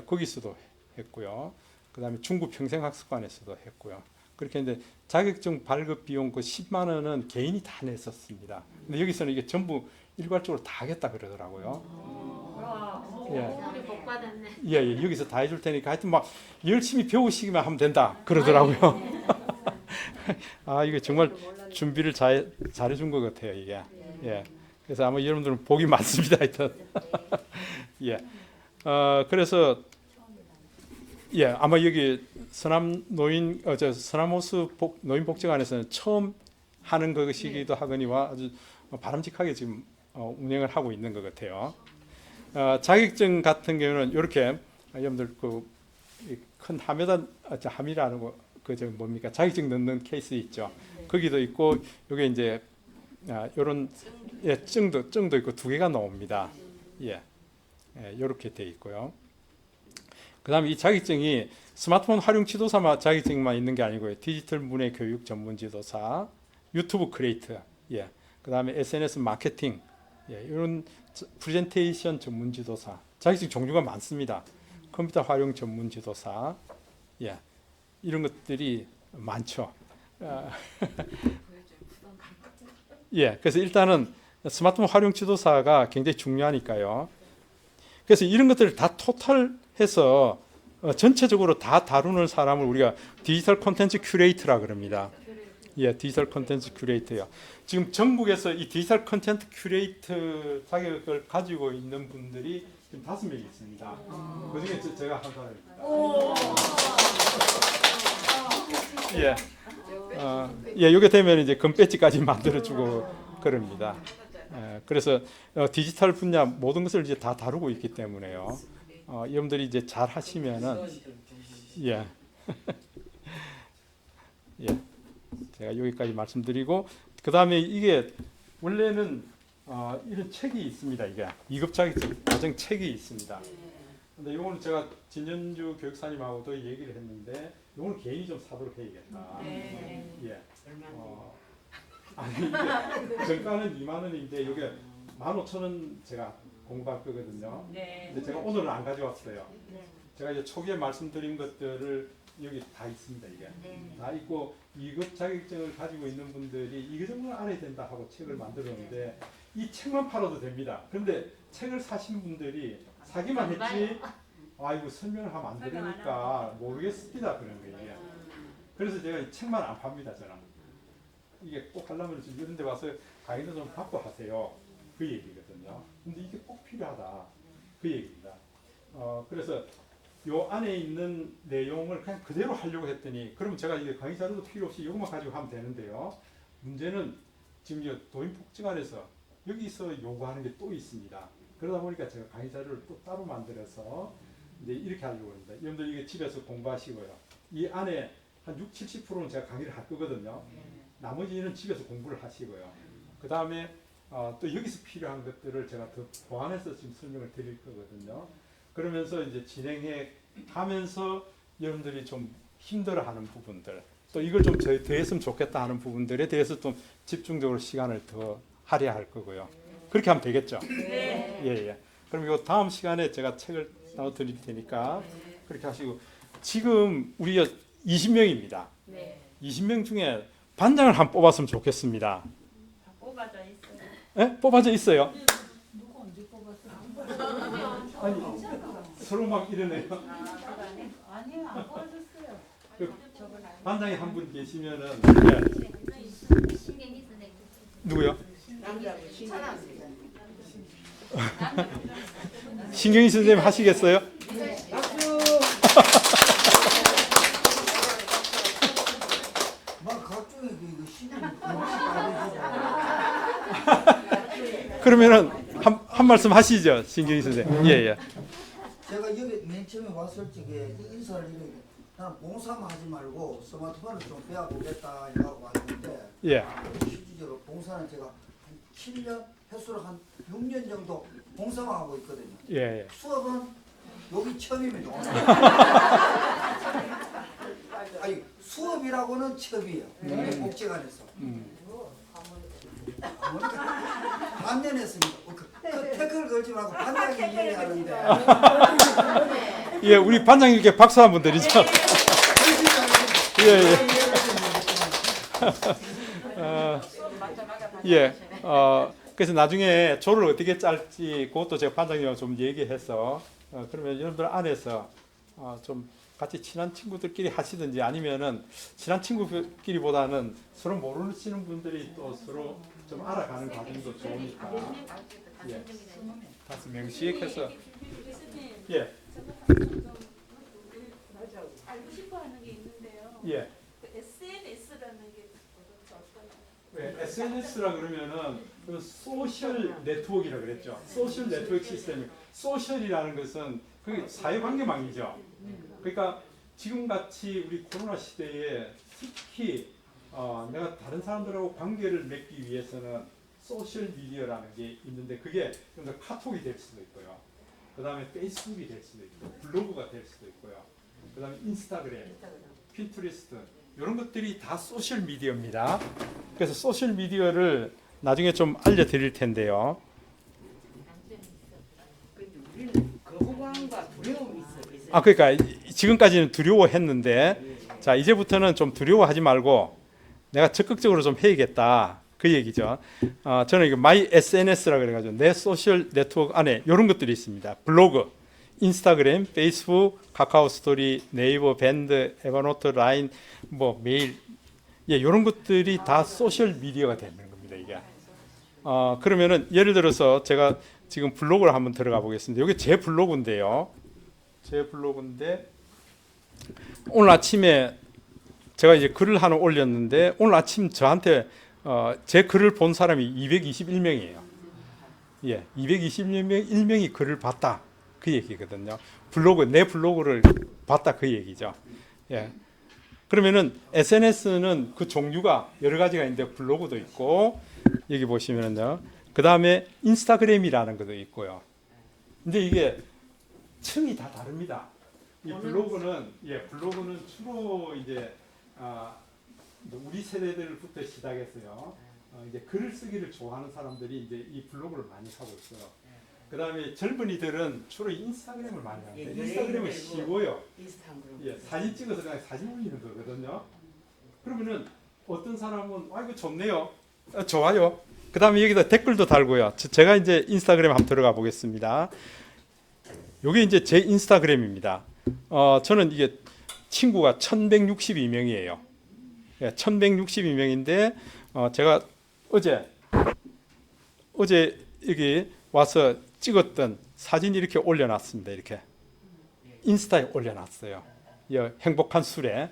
거기서도 했고요. 그다음에 중구 평생학습관에서도 했고요. 그렇게 했는데 자격증 발급 비용 그 10만 원은 개인이 다 냈었습니다. 근데 여기서는 이게 전부 일괄적으로 다 하겠다 그러더라고요. 우리 복 받았네. 여기서 다 해줄 테니까 하여튼 막 열심히 배우시기만 하면 된다 그러더라고요. 이게 정말 준비를 잘해준 것 같아요 이게. 그래서 아마 여러분들은 복이 많습니다 하여튼. 그래서 아마 여기 서남 서남호수 노인복지관에서는 처음 하는 것이기도 하거니와 아주 바람직하게 지금 운영을 하고 있는 것 같아요. 자격증 같은 경우는 이렇게 여러분들 큰 함이라는 거 그저 뭡니까 자격증 넣는 케이스 있죠. 거기도 있고 이게 이제 이런 증도 있고 2개가 나옵니다. 이렇게 돼 있고요. 그다음에 이 자격증이 스마트폰 활용 지도사 자격증만 있는 게 아니고요. 디지털 문해 교육 전문 지도사, 유튜브 크리에이터, 그다음에 SNS 마케팅, 이런 프레젠테이션 전문 지도사, 자격증 종류가 많습니다. 컴퓨터 활용 전문 지도사, 이런 것들이 많죠. 그래서 일단은 스마트폰 활용 지도사가 굉장히 중요하니까요. 그래서 이런 것들을 다 토탈해서 전체적으로 다 다루는 사람을 우리가 디지털 콘텐츠 큐레이터라 그럽니다. 예, 디지털 콘텐츠 큐레이터요. 지금 전국에서 이 디지털 콘텐츠 큐레이터 자격을 가지고 있는 분들이 지금 5명이 있습니다. 그중에 제가 한 사람입니다. 예, 예, 이게 되면 이제 금배지까지 만들어주고 그럽니다. 그래서 디지털 분야 모든 것을 이제 다 다루고 있기 때문에요. 여러분들이 이제 잘 하시면은 예, 예, 제가 여기까지 말씀드리고 그 다음에 이게 원래는 이런 책이 있습니다. 이게 2급 자격증 과정 책이 있습니다. 근데 이거는 제가 진현주 교육사님하고도 얘기를 했는데 이거는 개인이 좀 사도록 해야겠다. 예. 아니 이게 정가는 2만 원인데 이게 15,000원 제가 공부할 거거든요. 근데 제가 오늘은 안 가져왔어요. 제가 이제 초기에 말씀드린 것들을 여기 다 있습니다. 이게 다 있고 2급 자격증을 가지고 있는 분들이 이거 정도는 알아야 된다 하고 책을 만들었는데 이 책만 팔아도 됩니다. 그런데 책을 사신 분들이 사기만 했지 아이고 설명을 하면 안 되니까 모르겠습니다 그런 거예요. 그래서 제가 이 책만 안 팝니다. 저는 이게 꼭 하려면 지금 이런 데 와서 강의도 좀 받고 하세요. 그 얘기거든요. 근데 이게 꼭 필요하다. 그 얘기입니다. 그래서 요 안에 있는 내용을 그냥 그대로 하려고 했더니 그러면 제가 이게 강의 자료도 필요 없이 이것만 가지고 하면 되는데요. 문제는 지금 이 도인복지관에서 여기서 요구하는 게 또 있습니다. 그러다 보니까 제가 강의 자료를 또 따로 만들어서 이제 이렇게 하려고 합니다. 여러분들 이게 집에서 공부하시고요. 이 안에 한 60-70%는 제가 강의를 할 거거든요. 나머지는 집에서 공부를 하시고요. 그 다음에 또 여기서 필요한 것들을 제가 더 보완해서 지금 설명을 드릴 거거든요. 그러면서 이제 진행해 가면서 여러분들이 좀 힘들어하는 부분들, 또 이걸 좀 더 했으면 좋겠다 하는 부분들에 대해서 좀 집중적으로 시간을 더 할애할 거고요. 그렇게 하면 되겠죠? 네. 예, 예. 그럼 이 다음 시간에 제가 책을 나눠 드릴 테니까 그렇게 하시고 지금 우리가 20명입니다. 20명 중에 반장을 한 뽑았으면 좋겠습니다. 뽑아져 있어요. 예? 뽑아져 있어요? 아니, 서로 막 이러네요. 아니요, 안 뽑아줬어요. 반장이 한 분 계시면은 신경이 쓰네. 누구요? 남자분 신기합니다. 신경희 선생님 하시겠어요? 박수. 막 각종의 그 신경 그러면은 한 말씀 하시죠, 신경희 선생님. 예, 예. 제가 여기 맨 처음에 왔을 적에 인사를 이렇게 나는 봉사만 하지 말고 스마트폰을 좀 배워보겠다 이러고 왔는데 예. 실질적으로 봉사는 제가 한 7년 횟수로 한 6년 정도 봉사만 하고 있거든요. 예, 예. 수업은 여기 처음입니다. 아니 수업이라고는 처음이에요. 복지관에서. 반년했습니다. 그 태클 걸지 말고 반장이 얘기하는데. 예, 우리 반장님께 박수 한번 드리죠. 예, 예. 예. 그래서 나중에 조를 어떻게 짤지 그것도 제가 반장님하고 좀 얘기해서 그러면 여러분들 안에서 좀 같이 친한 친구들끼리 하시든지 아니면은 친한 친구끼리보다는 서로 모르시는 분들이 또 서로 좀 알아가는 과정도 좋으니까 예. 5명씩 해서 예. 알고 싶어 하는 게 있는데요. 예. SNS라는 게 어떤 네, SNS라 그러면은 그 소셜 네트워크라 그랬죠. 소셜 네트워크 시스템. 소셜이라는 것은 그 사회관계망이죠. 그러니까 지금 같이 우리 코로나 시대에 특히 내가 다른 사람들하고 관계를 맺기 위해서는 소셜 미디어라는 게 있는데 그게 카톡이 될 수도 있고요. 그 다음에 페이스북이 될 수도 있고 블로그가 될 수도 있고요. 그 다음에 인스타그램, 핀트레스트 이런 것들이 다 소셜 미디어입니다. 그래서 소셜 미디어를 나중에 좀 알려드릴 텐데요. 우리는 거부감과 두려움이 있어. 그러니까 지금까지는 두려워했는데 자 이제부터는 좀 두려워하지 말고 내가 적극적으로 좀 해야겠다 그 얘기죠. 저는 이거 마이 SNS라 그래가지고 내 소셜 네트워크 안에 이런 것들이 있습니다. 블로그, 인스타그램, 페이스북, 카카오 스토리, 네이버, 밴드, 에버노트, 라인, 뭐 메일, 예, 이런 것들이 다 소셜 미디어가 되는 겁니다. 이게. 그러면은 예를 들어서 제가 지금 블로그를 한번 들어가 보겠습니다. 이게 제 블로그인데요. 제 블로그인데 오늘 아침에 제가 이제 글을 하나 올렸는데 오늘 아침 저한테 제 글을 본 사람이 221명이에요. 예, 221명이 글을 봤다. 그 얘기거든요. 내 블로그를 봤다 그 얘기죠. 예. 그러면은 SNS는 그 종류가 여러 가지가 있는데 블로그도 있고 여기 보시면은요. 그다음에 인스타그램이라는 것도 있고요. 근데 이게 층이 다 다릅니다. 이 블로그는 주로 이제 우리 세대들부터 시작했어요. 이제 글을 쓰기를 좋아하는 사람들이 이제 이 블로그를 많이 하고 있어요. 그다음에 젊은이들은 주로 인스타그램을 많이 합니다. 인스타그램은 쉬워요. 예, 사진 찍어서 그냥 사진 올리는 거거든요. 그러면은 어떤 사람은 이거 좋네요. 좋아요. 그다음에 여기다 댓글도 달고요. 제가 이제 인스타그램 한번 들어가 보겠습니다. 이게 이제 제 인스타그램입니다. 저는 이게 친구가 1162명이에요. 예, 1162명인데 제가 어제 여기 와서 찍었던 사진 이렇게 올려놨습니다. 이렇게 인스타에 올려놨어요. 행복한 수레.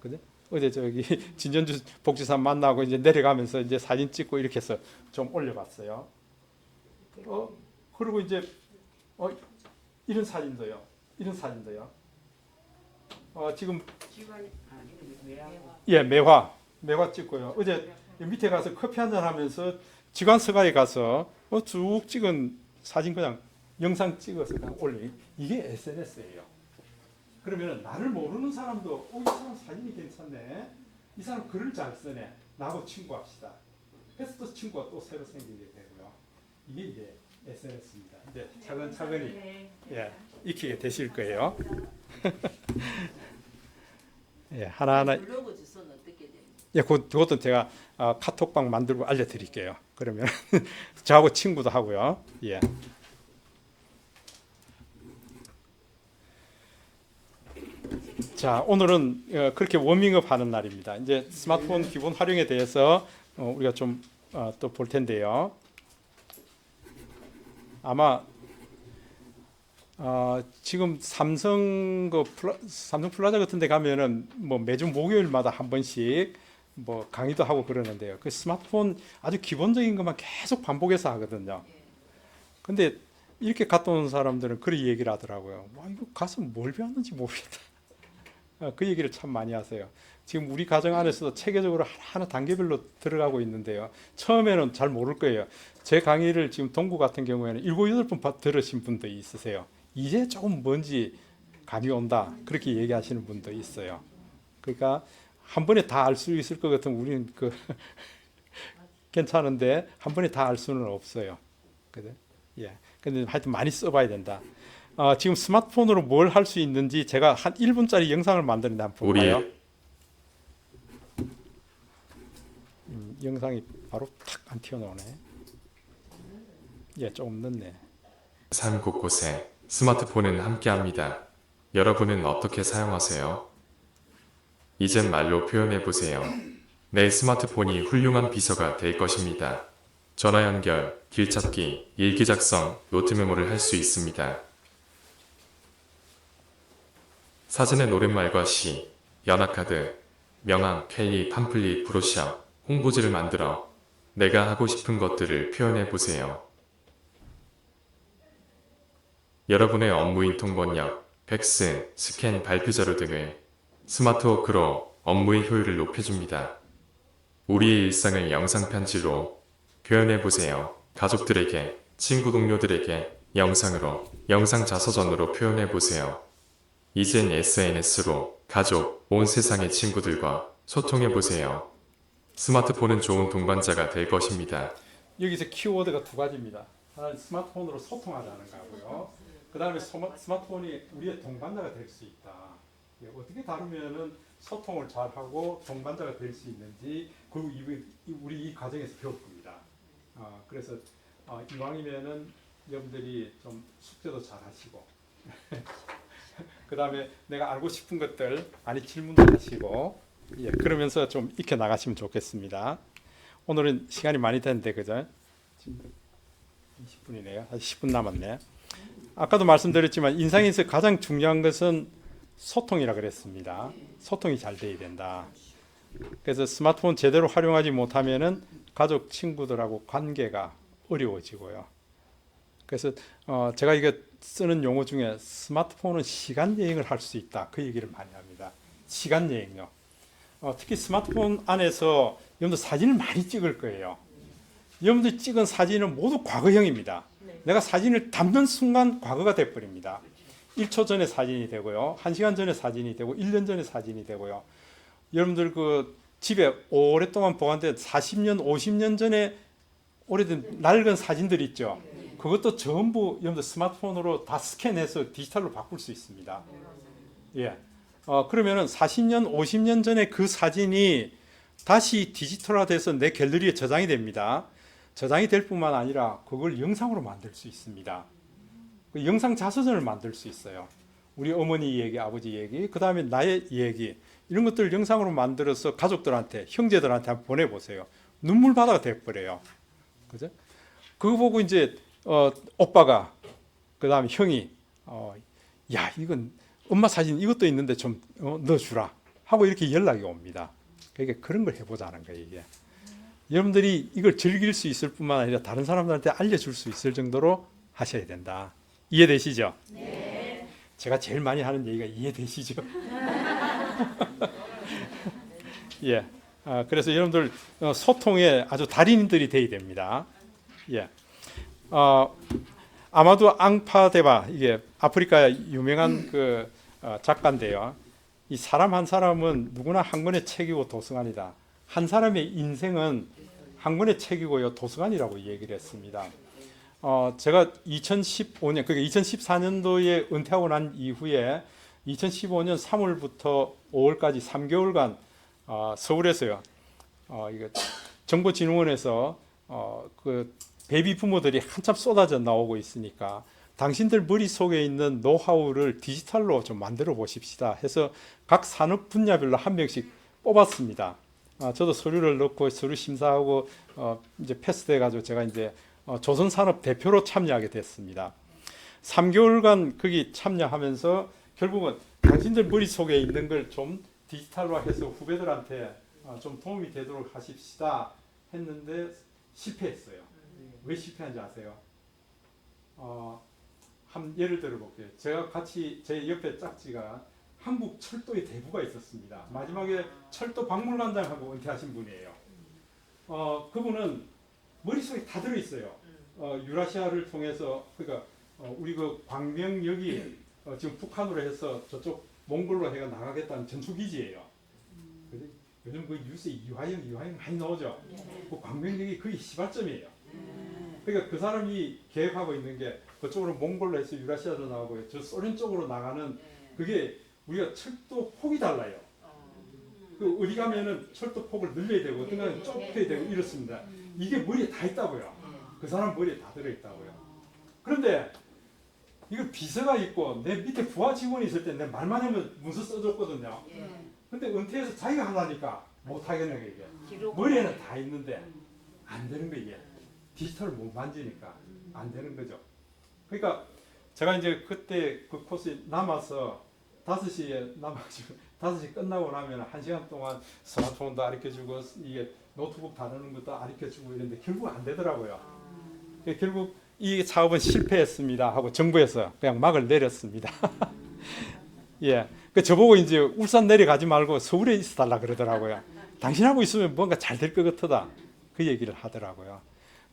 그죠? 어제 저기 진전주 복지사 만나고 이제 내려가면서 이제 사진 찍고 이렇게 해서 좀 올려봤어요. 그리고 이제 이런 사진도요. 지금 매화 찍고요. 어제 밑에 가서 커피 한잔 하면서 지관서가에 가서 쭉 찍은 사진 그냥 영상 찍어서 그냥 올려. 이게 SNS예요. 그러면 나를 모르는 사람도 이 사람 사진이 괜찮네. 이 사람 글을 잘 쓰네. 나하고 친구합시다. 그래서 또 친구가 또 새로 생기게 되고요. 이게 이제 SNS입니다. 이제 차근차근히 익히게 되실 거예요. 예, 하나하나. 블로그 주소는 어떻게 돼요? 예, 그것도 제가 카톡방 만들고 알려드릴게요. 그러면 저하고 친구도 하고요. 예. 자, 오늘은 그렇게 워밍업 하는 날입니다. 이제 스마트폰 기본 활용에 대해서 우리가 좀 또 볼 텐데요. 아마 지금 삼성 플라자 같은 데 가면은 뭐 매주 목요일마다 한 번씩 뭐 강의도 하고 그러는데요. 그 스마트폰 아주 기본적인 것만 계속 반복해서 하거든요. 근데 이렇게 갔다 온 사람들은 그런 얘기를 하더라고요. 와, 이거 가서 뭘 배웠는지 모르겠다. 그 얘기를 참 많이 하세요. 지금 우리 가정 안에서도 체계적으로 하나 단계별로 들어가고 있는데요. 처음에는 잘 모를 거예요. 제 강의를 지금 동구 같은 경우에는 7, 8번 들으신 분도 있으세요. 이제 조금 뭔지 감이 온다. 그렇게 얘기하시는 분도 있어요. 그러니까 한 번에 다 알 수 있을 것 같으면 우리는 괜찮은데 한 번에 다 알 수는 없어요. 그죠? 예. 근데 하여튼 많이 써봐야 된다. 지금 스마트폰으로 뭘 할 수 있는지 제가 한 1분짜리 영상을 만드는데 한번 볼까요? 영상이 바로 탁 안 튀어나오네. 예, 조금 늦네. 삶 곳곳에 스마트폰은 함께합니다. 여러분은 어떻게 사용하세요? 이젠 말로 표현해보세요. 내 스마트폰이 훌륭한 비서가 될 것입니다. 전화 연결, 길 찾기, 일기 작성, 노트 메모를 할 수 있습니다. 사진의 노랫말과 시, 연합카드, 명함, 캘리, 팜플릿, 브로셔, 홍보지를 만들어 내가 하고 싶은 것들을 표현해보세요. 여러분의 업무인 통번역, 팩스, 스캔, 발표자료 등을 스마트워크로 업무의 효율을 높여줍니다. 우리의 일상을 영상편지로 표현해보세요. 가족들에게, 친구 동료들에게 영상으로, 영상 자서전으로 표현해보세요. 이젠 SNS로 가족, 온 세상의 친구들과 소통해보세요. 스마트폰은 좋은 동반자가 될 것입니다. 여기서 키워드가 두 가지입니다. 하나는 스마트폰으로 소통하자는 거고요. 그 다음에 스마트폰이 우리의 동반자가 될 수 있다. 어떻게 다루면은 소통을 잘하고 동반자가 될 수 있는지 그리고 우리 이 과정에서 배울 겁니다. 그래서 이왕이면은 여러분들이 좀 숙제도 잘 하시고 그 다음에 내가 알고 싶은 것들 많이 질문도 하시고, 예, 그러면서 좀 익혀 나가시면 좋겠습니다. 오늘은 시간이 많이 됐는데, 그죠? 지금 20분이네요. 아직 10분 남았네. 아까도 말씀드렸지만 인상에서 가장 중요한 것은 소통이라 그랬습니다. 소통이 잘 돼야 된다. 그래서 스마트폰 제대로 활용하지 못하면은 가족, 친구들하고 관계가 어려워지고요. 그래서 제가 이거 쓰는 용어 중에 스마트폰은 시간 여행을 할 수 있다. 그 얘기를 많이 합니다. 시간 여행요. 특히 스마트폰 안에서 여러분들 사진을 많이 찍을 거예요. 여러분들 찍은 사진은 모두 과거형입니다. 내가 사진을 담는 순간 과거가 돼버립니다. 1초 전에 사진이 되고요. 1시간 전에 사진이 되고 1년 전에 사진이 되고요. 여러분들 그 집에 오랫동안 보관된 40년, 50년 전에 오래된 낡은 사진들 있죠. 그것도 전부 여러분들 스마트폰으로 다 스캔해서 디지털로 바꿀 수 있습니다. 예. 그러면은 40년, 50년 전에 그 사진이 다시 디지털화돼서 내 갤러리에 저장이 됩니다. 저장이 될 뿐만 아니라 그걸 영상으로 만들 수 있습니다. 그 영상 자서전을 만들 수 있어요. 우리 어머니 얘기, 아버지 얘기, 그 다음에 나의 얘기, 이런 것들을 영상으로 만들어서 가족들한테, 형제들한테 한번 보내보세요. 눈물바다가 돼버려요. 그죠? 그거 보고 이제 오빠가, 그 다음에 형이, 야, 이건 엄마 사진 이것도 있는데 좀 넣어주라 하고 이렇게 연락이 옵니다. 그러니까 그런 걸 해보자는 거예요, 이게. 여러분들이 이걸 즐길 수 있을 뿐만 아니라 다른 사람들한테 알려줄 수 있을 정도로 하셔야 된다. 이해되시죠? 네. 제가 제일 많이 하는 얘기가 이해되시죠? 예. 그래서 여러분들 소통에 아주 달인들이 돼야 됩니다. 예. 아마도 앙파데바, 이게 아프리카 유명한 그 작가인데요. 이 사람 한 사람은 누구나 한 권의 책이고 도서관이다. 한 사람의 인생은 한 권의 책이고요 도서관이라고 얘기를 했습니다. 제가 2015년, 그러니까 2014년도에 은퇴하고 난 이후에 2015년 3월부터 5월까지 3개월간 서울에서요. 이거 정보진흥원에서 그 베이비 부모들이 한참 쏟아져 나오고 있으니까 당신들 머릿속에 있는 노하우를 디지털로 좀 만들어 보십시다 해서 각 산업 분야별로 한 명씩 뽑았습니다. 저도 서류를 넣고 서류 심사하고 이제 패스돼 가지고 제가 이제 조선산업 대표로 참여하게 됐습니다. 3개월간 거기 참여하면서 결국은 당신들 머릿속에 있는 걸 좀 디지털화해서 후배들한테 좀 도움이 되도록 하십시다 했는데 실패했어요. 왜 실패한지 아세요? 한 예를 들어 볼게요. 제가 같이 제 옆에 짝지가 한국 철도의 대부가 있었습니다. 마지막에 철도 박물관장하고 은퇴하신 분이에요. 그분은 머릿속에 다 들어있어요. 유라시아를 통해서, 그러니까 우리 그 광명역이 지금 북한으로 해서 저쪽 몽골로 해가 나가겠다는 전투기지예요. 요즘 그 뉴스에 이화영 많이 나오죠. 그 광명역이 거의 시발점이에요. 그러니까 그 사람이 계획하고 있는 게 그쪽으로 몽골로 해서 유라시아로 나가고 저 소련 쪽으로 나가는, 그게 우리가 철도 폭이 달라요. 그 어디 가면은 철도 폭을 늘려야 되고 어떤 가는 좁혀야 되고 이렇습니다. 이게 머리에 다 있다고요. 그 사람 머리에 다 들어있다고요. 그런데 이거 비서가 있고 내 밑에 부하 직원이 있을 때 내 말만 하면 문서 써줬거든요. 근데 은퇴해서 자기가 하라니까 못 하겠는 게 이게. 머리에는 다 있는데 안 되는 거 이게. 디지털을 못 만지니까 안 되는 거죠. 그러니까 제가 이제 그때 그 코스에 남아서 5시에 남아가지고 5시 끝나고 나면 1시간 동안 스마트폰도 가르쳐주고 이게 노트북 다루는 것도 가르쳐주고 이랬는데 결국 안 되더라고요. 결국 이 사업은 실패했습니다 하고 정부에서 그냥 막을 내렸습니다. 예, 그 저보고 이제 울산 내려가지 말고 서울에 있어달라 그러더라고요. 당신하고 있으면 뭔가 잘 될 것 같다 그 얘기를 하더라고요.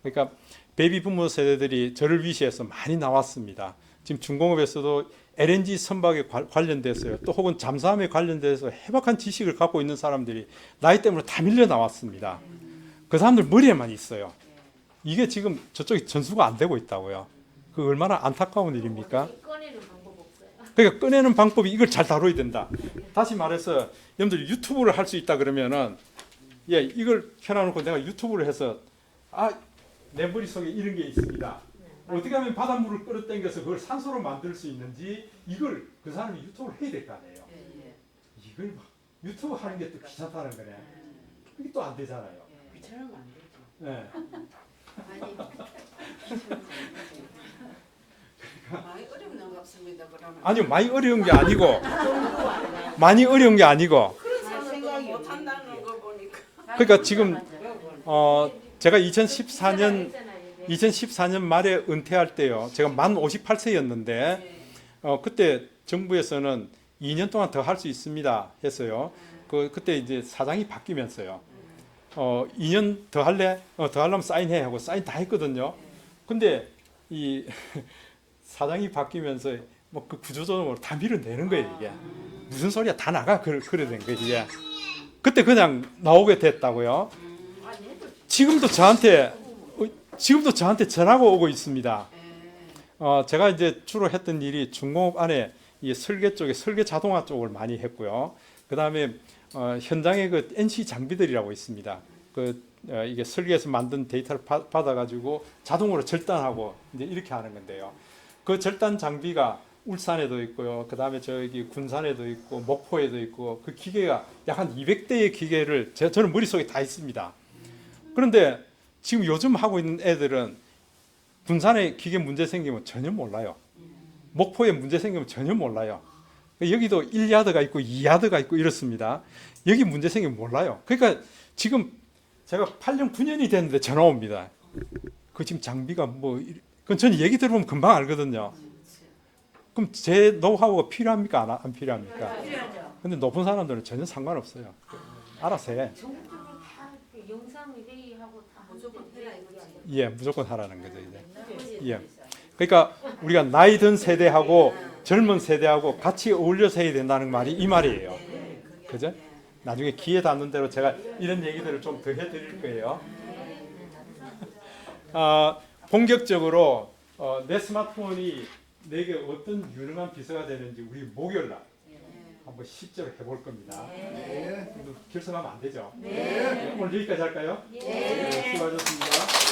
그러니까 베이비 부모 세대들이 저를 위시해서 많이 나왔습니다. 지금 중공업에서도 LNG 선박에 관련돼서요, 또 혹은 잠수함에 관련돼서 해박한 지식을 갖고 있는 사람들이 나이 때문에 다 밀려 나왔습니다. 그 사람들 머리에만 있어요. 이게 지금 저쪽이 전수가 안 되고 있다고요. 그 얼마나 안타까운 일입니까? 꺼내는 방법 없어요. 그러니까 꺼내는 방법이 이걸 잘 다뤄야 된다. 다시 말해서 여러분들이 유튜브를 할 수 있다 그러면은, 예, 이걸 켜놔놓고 내가 유튜브를 해서 내 머릿속에 이런 게 있습니다. 어떻게 하면 바닷물을 끌어당겨서 그걸 산소로 만들 수 있는지 이걸 그 사람이 유튜브를 해야 될 거 아니에요. 이걸 막 유튜브 하는 게 또 귀찮다는 거네. 그게 또 안 되잖아요. 귀찮으면 안 되죠. 네. 많이 어렵는 것 같습니다. 그러면. 아니요, 많이 어려운 게 아니고 많이 어려운 게 아니고 생각이 못 한다는 거 보니까. 그러니까 지금 제가 2014년 말에 은퇴할 때요. 제가 만 58세였는데 그때 정부에서는 2년 동안 더 할 수 있습니다 했어요. 그때 이제 사장이 바뀌면서요. 2년 더 할래? 더 하려면 사인해 하고 사인 다 했거든요. 근데 이 사장이 바뀌면서 뭐 그 구조조정으로 다 밀어내는 거예요 이게. 무슨 소리야 다 나가 그래 된 거예요 이게. 그때 그냥 나오게 됐다고요. 지금도 저한테 전화가 오고 있습니다. 제가 이제 주로 했던 일이 중공업 안에 이 설계 쪽에 설계 자동화 쪽을 많이 했고요. 그 다음에 현장에 그 NC 장비들이라고 있습니다. 이게 설계에서 만든 데이터를 받아가지고 자동으로 절단하고 이제 이렇게 하는 건데요. 그 절단 장비가 울산에도 있고요. 그 다음에 저기 군산에도 있고 목포에도 있고 그 기계가 약 한 200대의 기계를 저는 머릿속에 다 있습니다. 그런데 지금 요즘 하고 있는 애들은 군산에 기계 문제 생기면 전혀 몰라요. 목포에 문제 생기면 전혀 몰라요. 여기도 1야드가 있고 2야드가 있고 이렇습니다. 여기 문제 생기면 몰라요. 그러니까 지금 제가 8년 9년이 됐는데 전화 옵니다. 그 지금 장비가 뭐 그건 저는 얘기 들어보면 금방 알거든요. 그럼 제 노하우가 필요합니까? 안 필요합니까? 근데 높은 사람들은 전혀 상관없어요. 알아서 해. 전국적으로 다 영상 회의하고 다 무조건 해라 이거지. 예, 무조건 하라는 거죠. 이제. 예. 그러니까 우리가 나이 든 세대하고 젊은 세대하고 같이 어울려서 해야 된다는 말이 이 말이에요. 그죠? 나중에 기회 닿는 대로 제가 이런 얘기들을 좀 더 해드릴 거예요. 본격적으로 내 스마트폰이 내게 어떤 유능한 비서가 되는지 우리 목요일날 한번 실제로 해볼 겁니다. 결석하면 안 되죠? 오늘 여기까지 할까요? 네, 수고하셨습니다.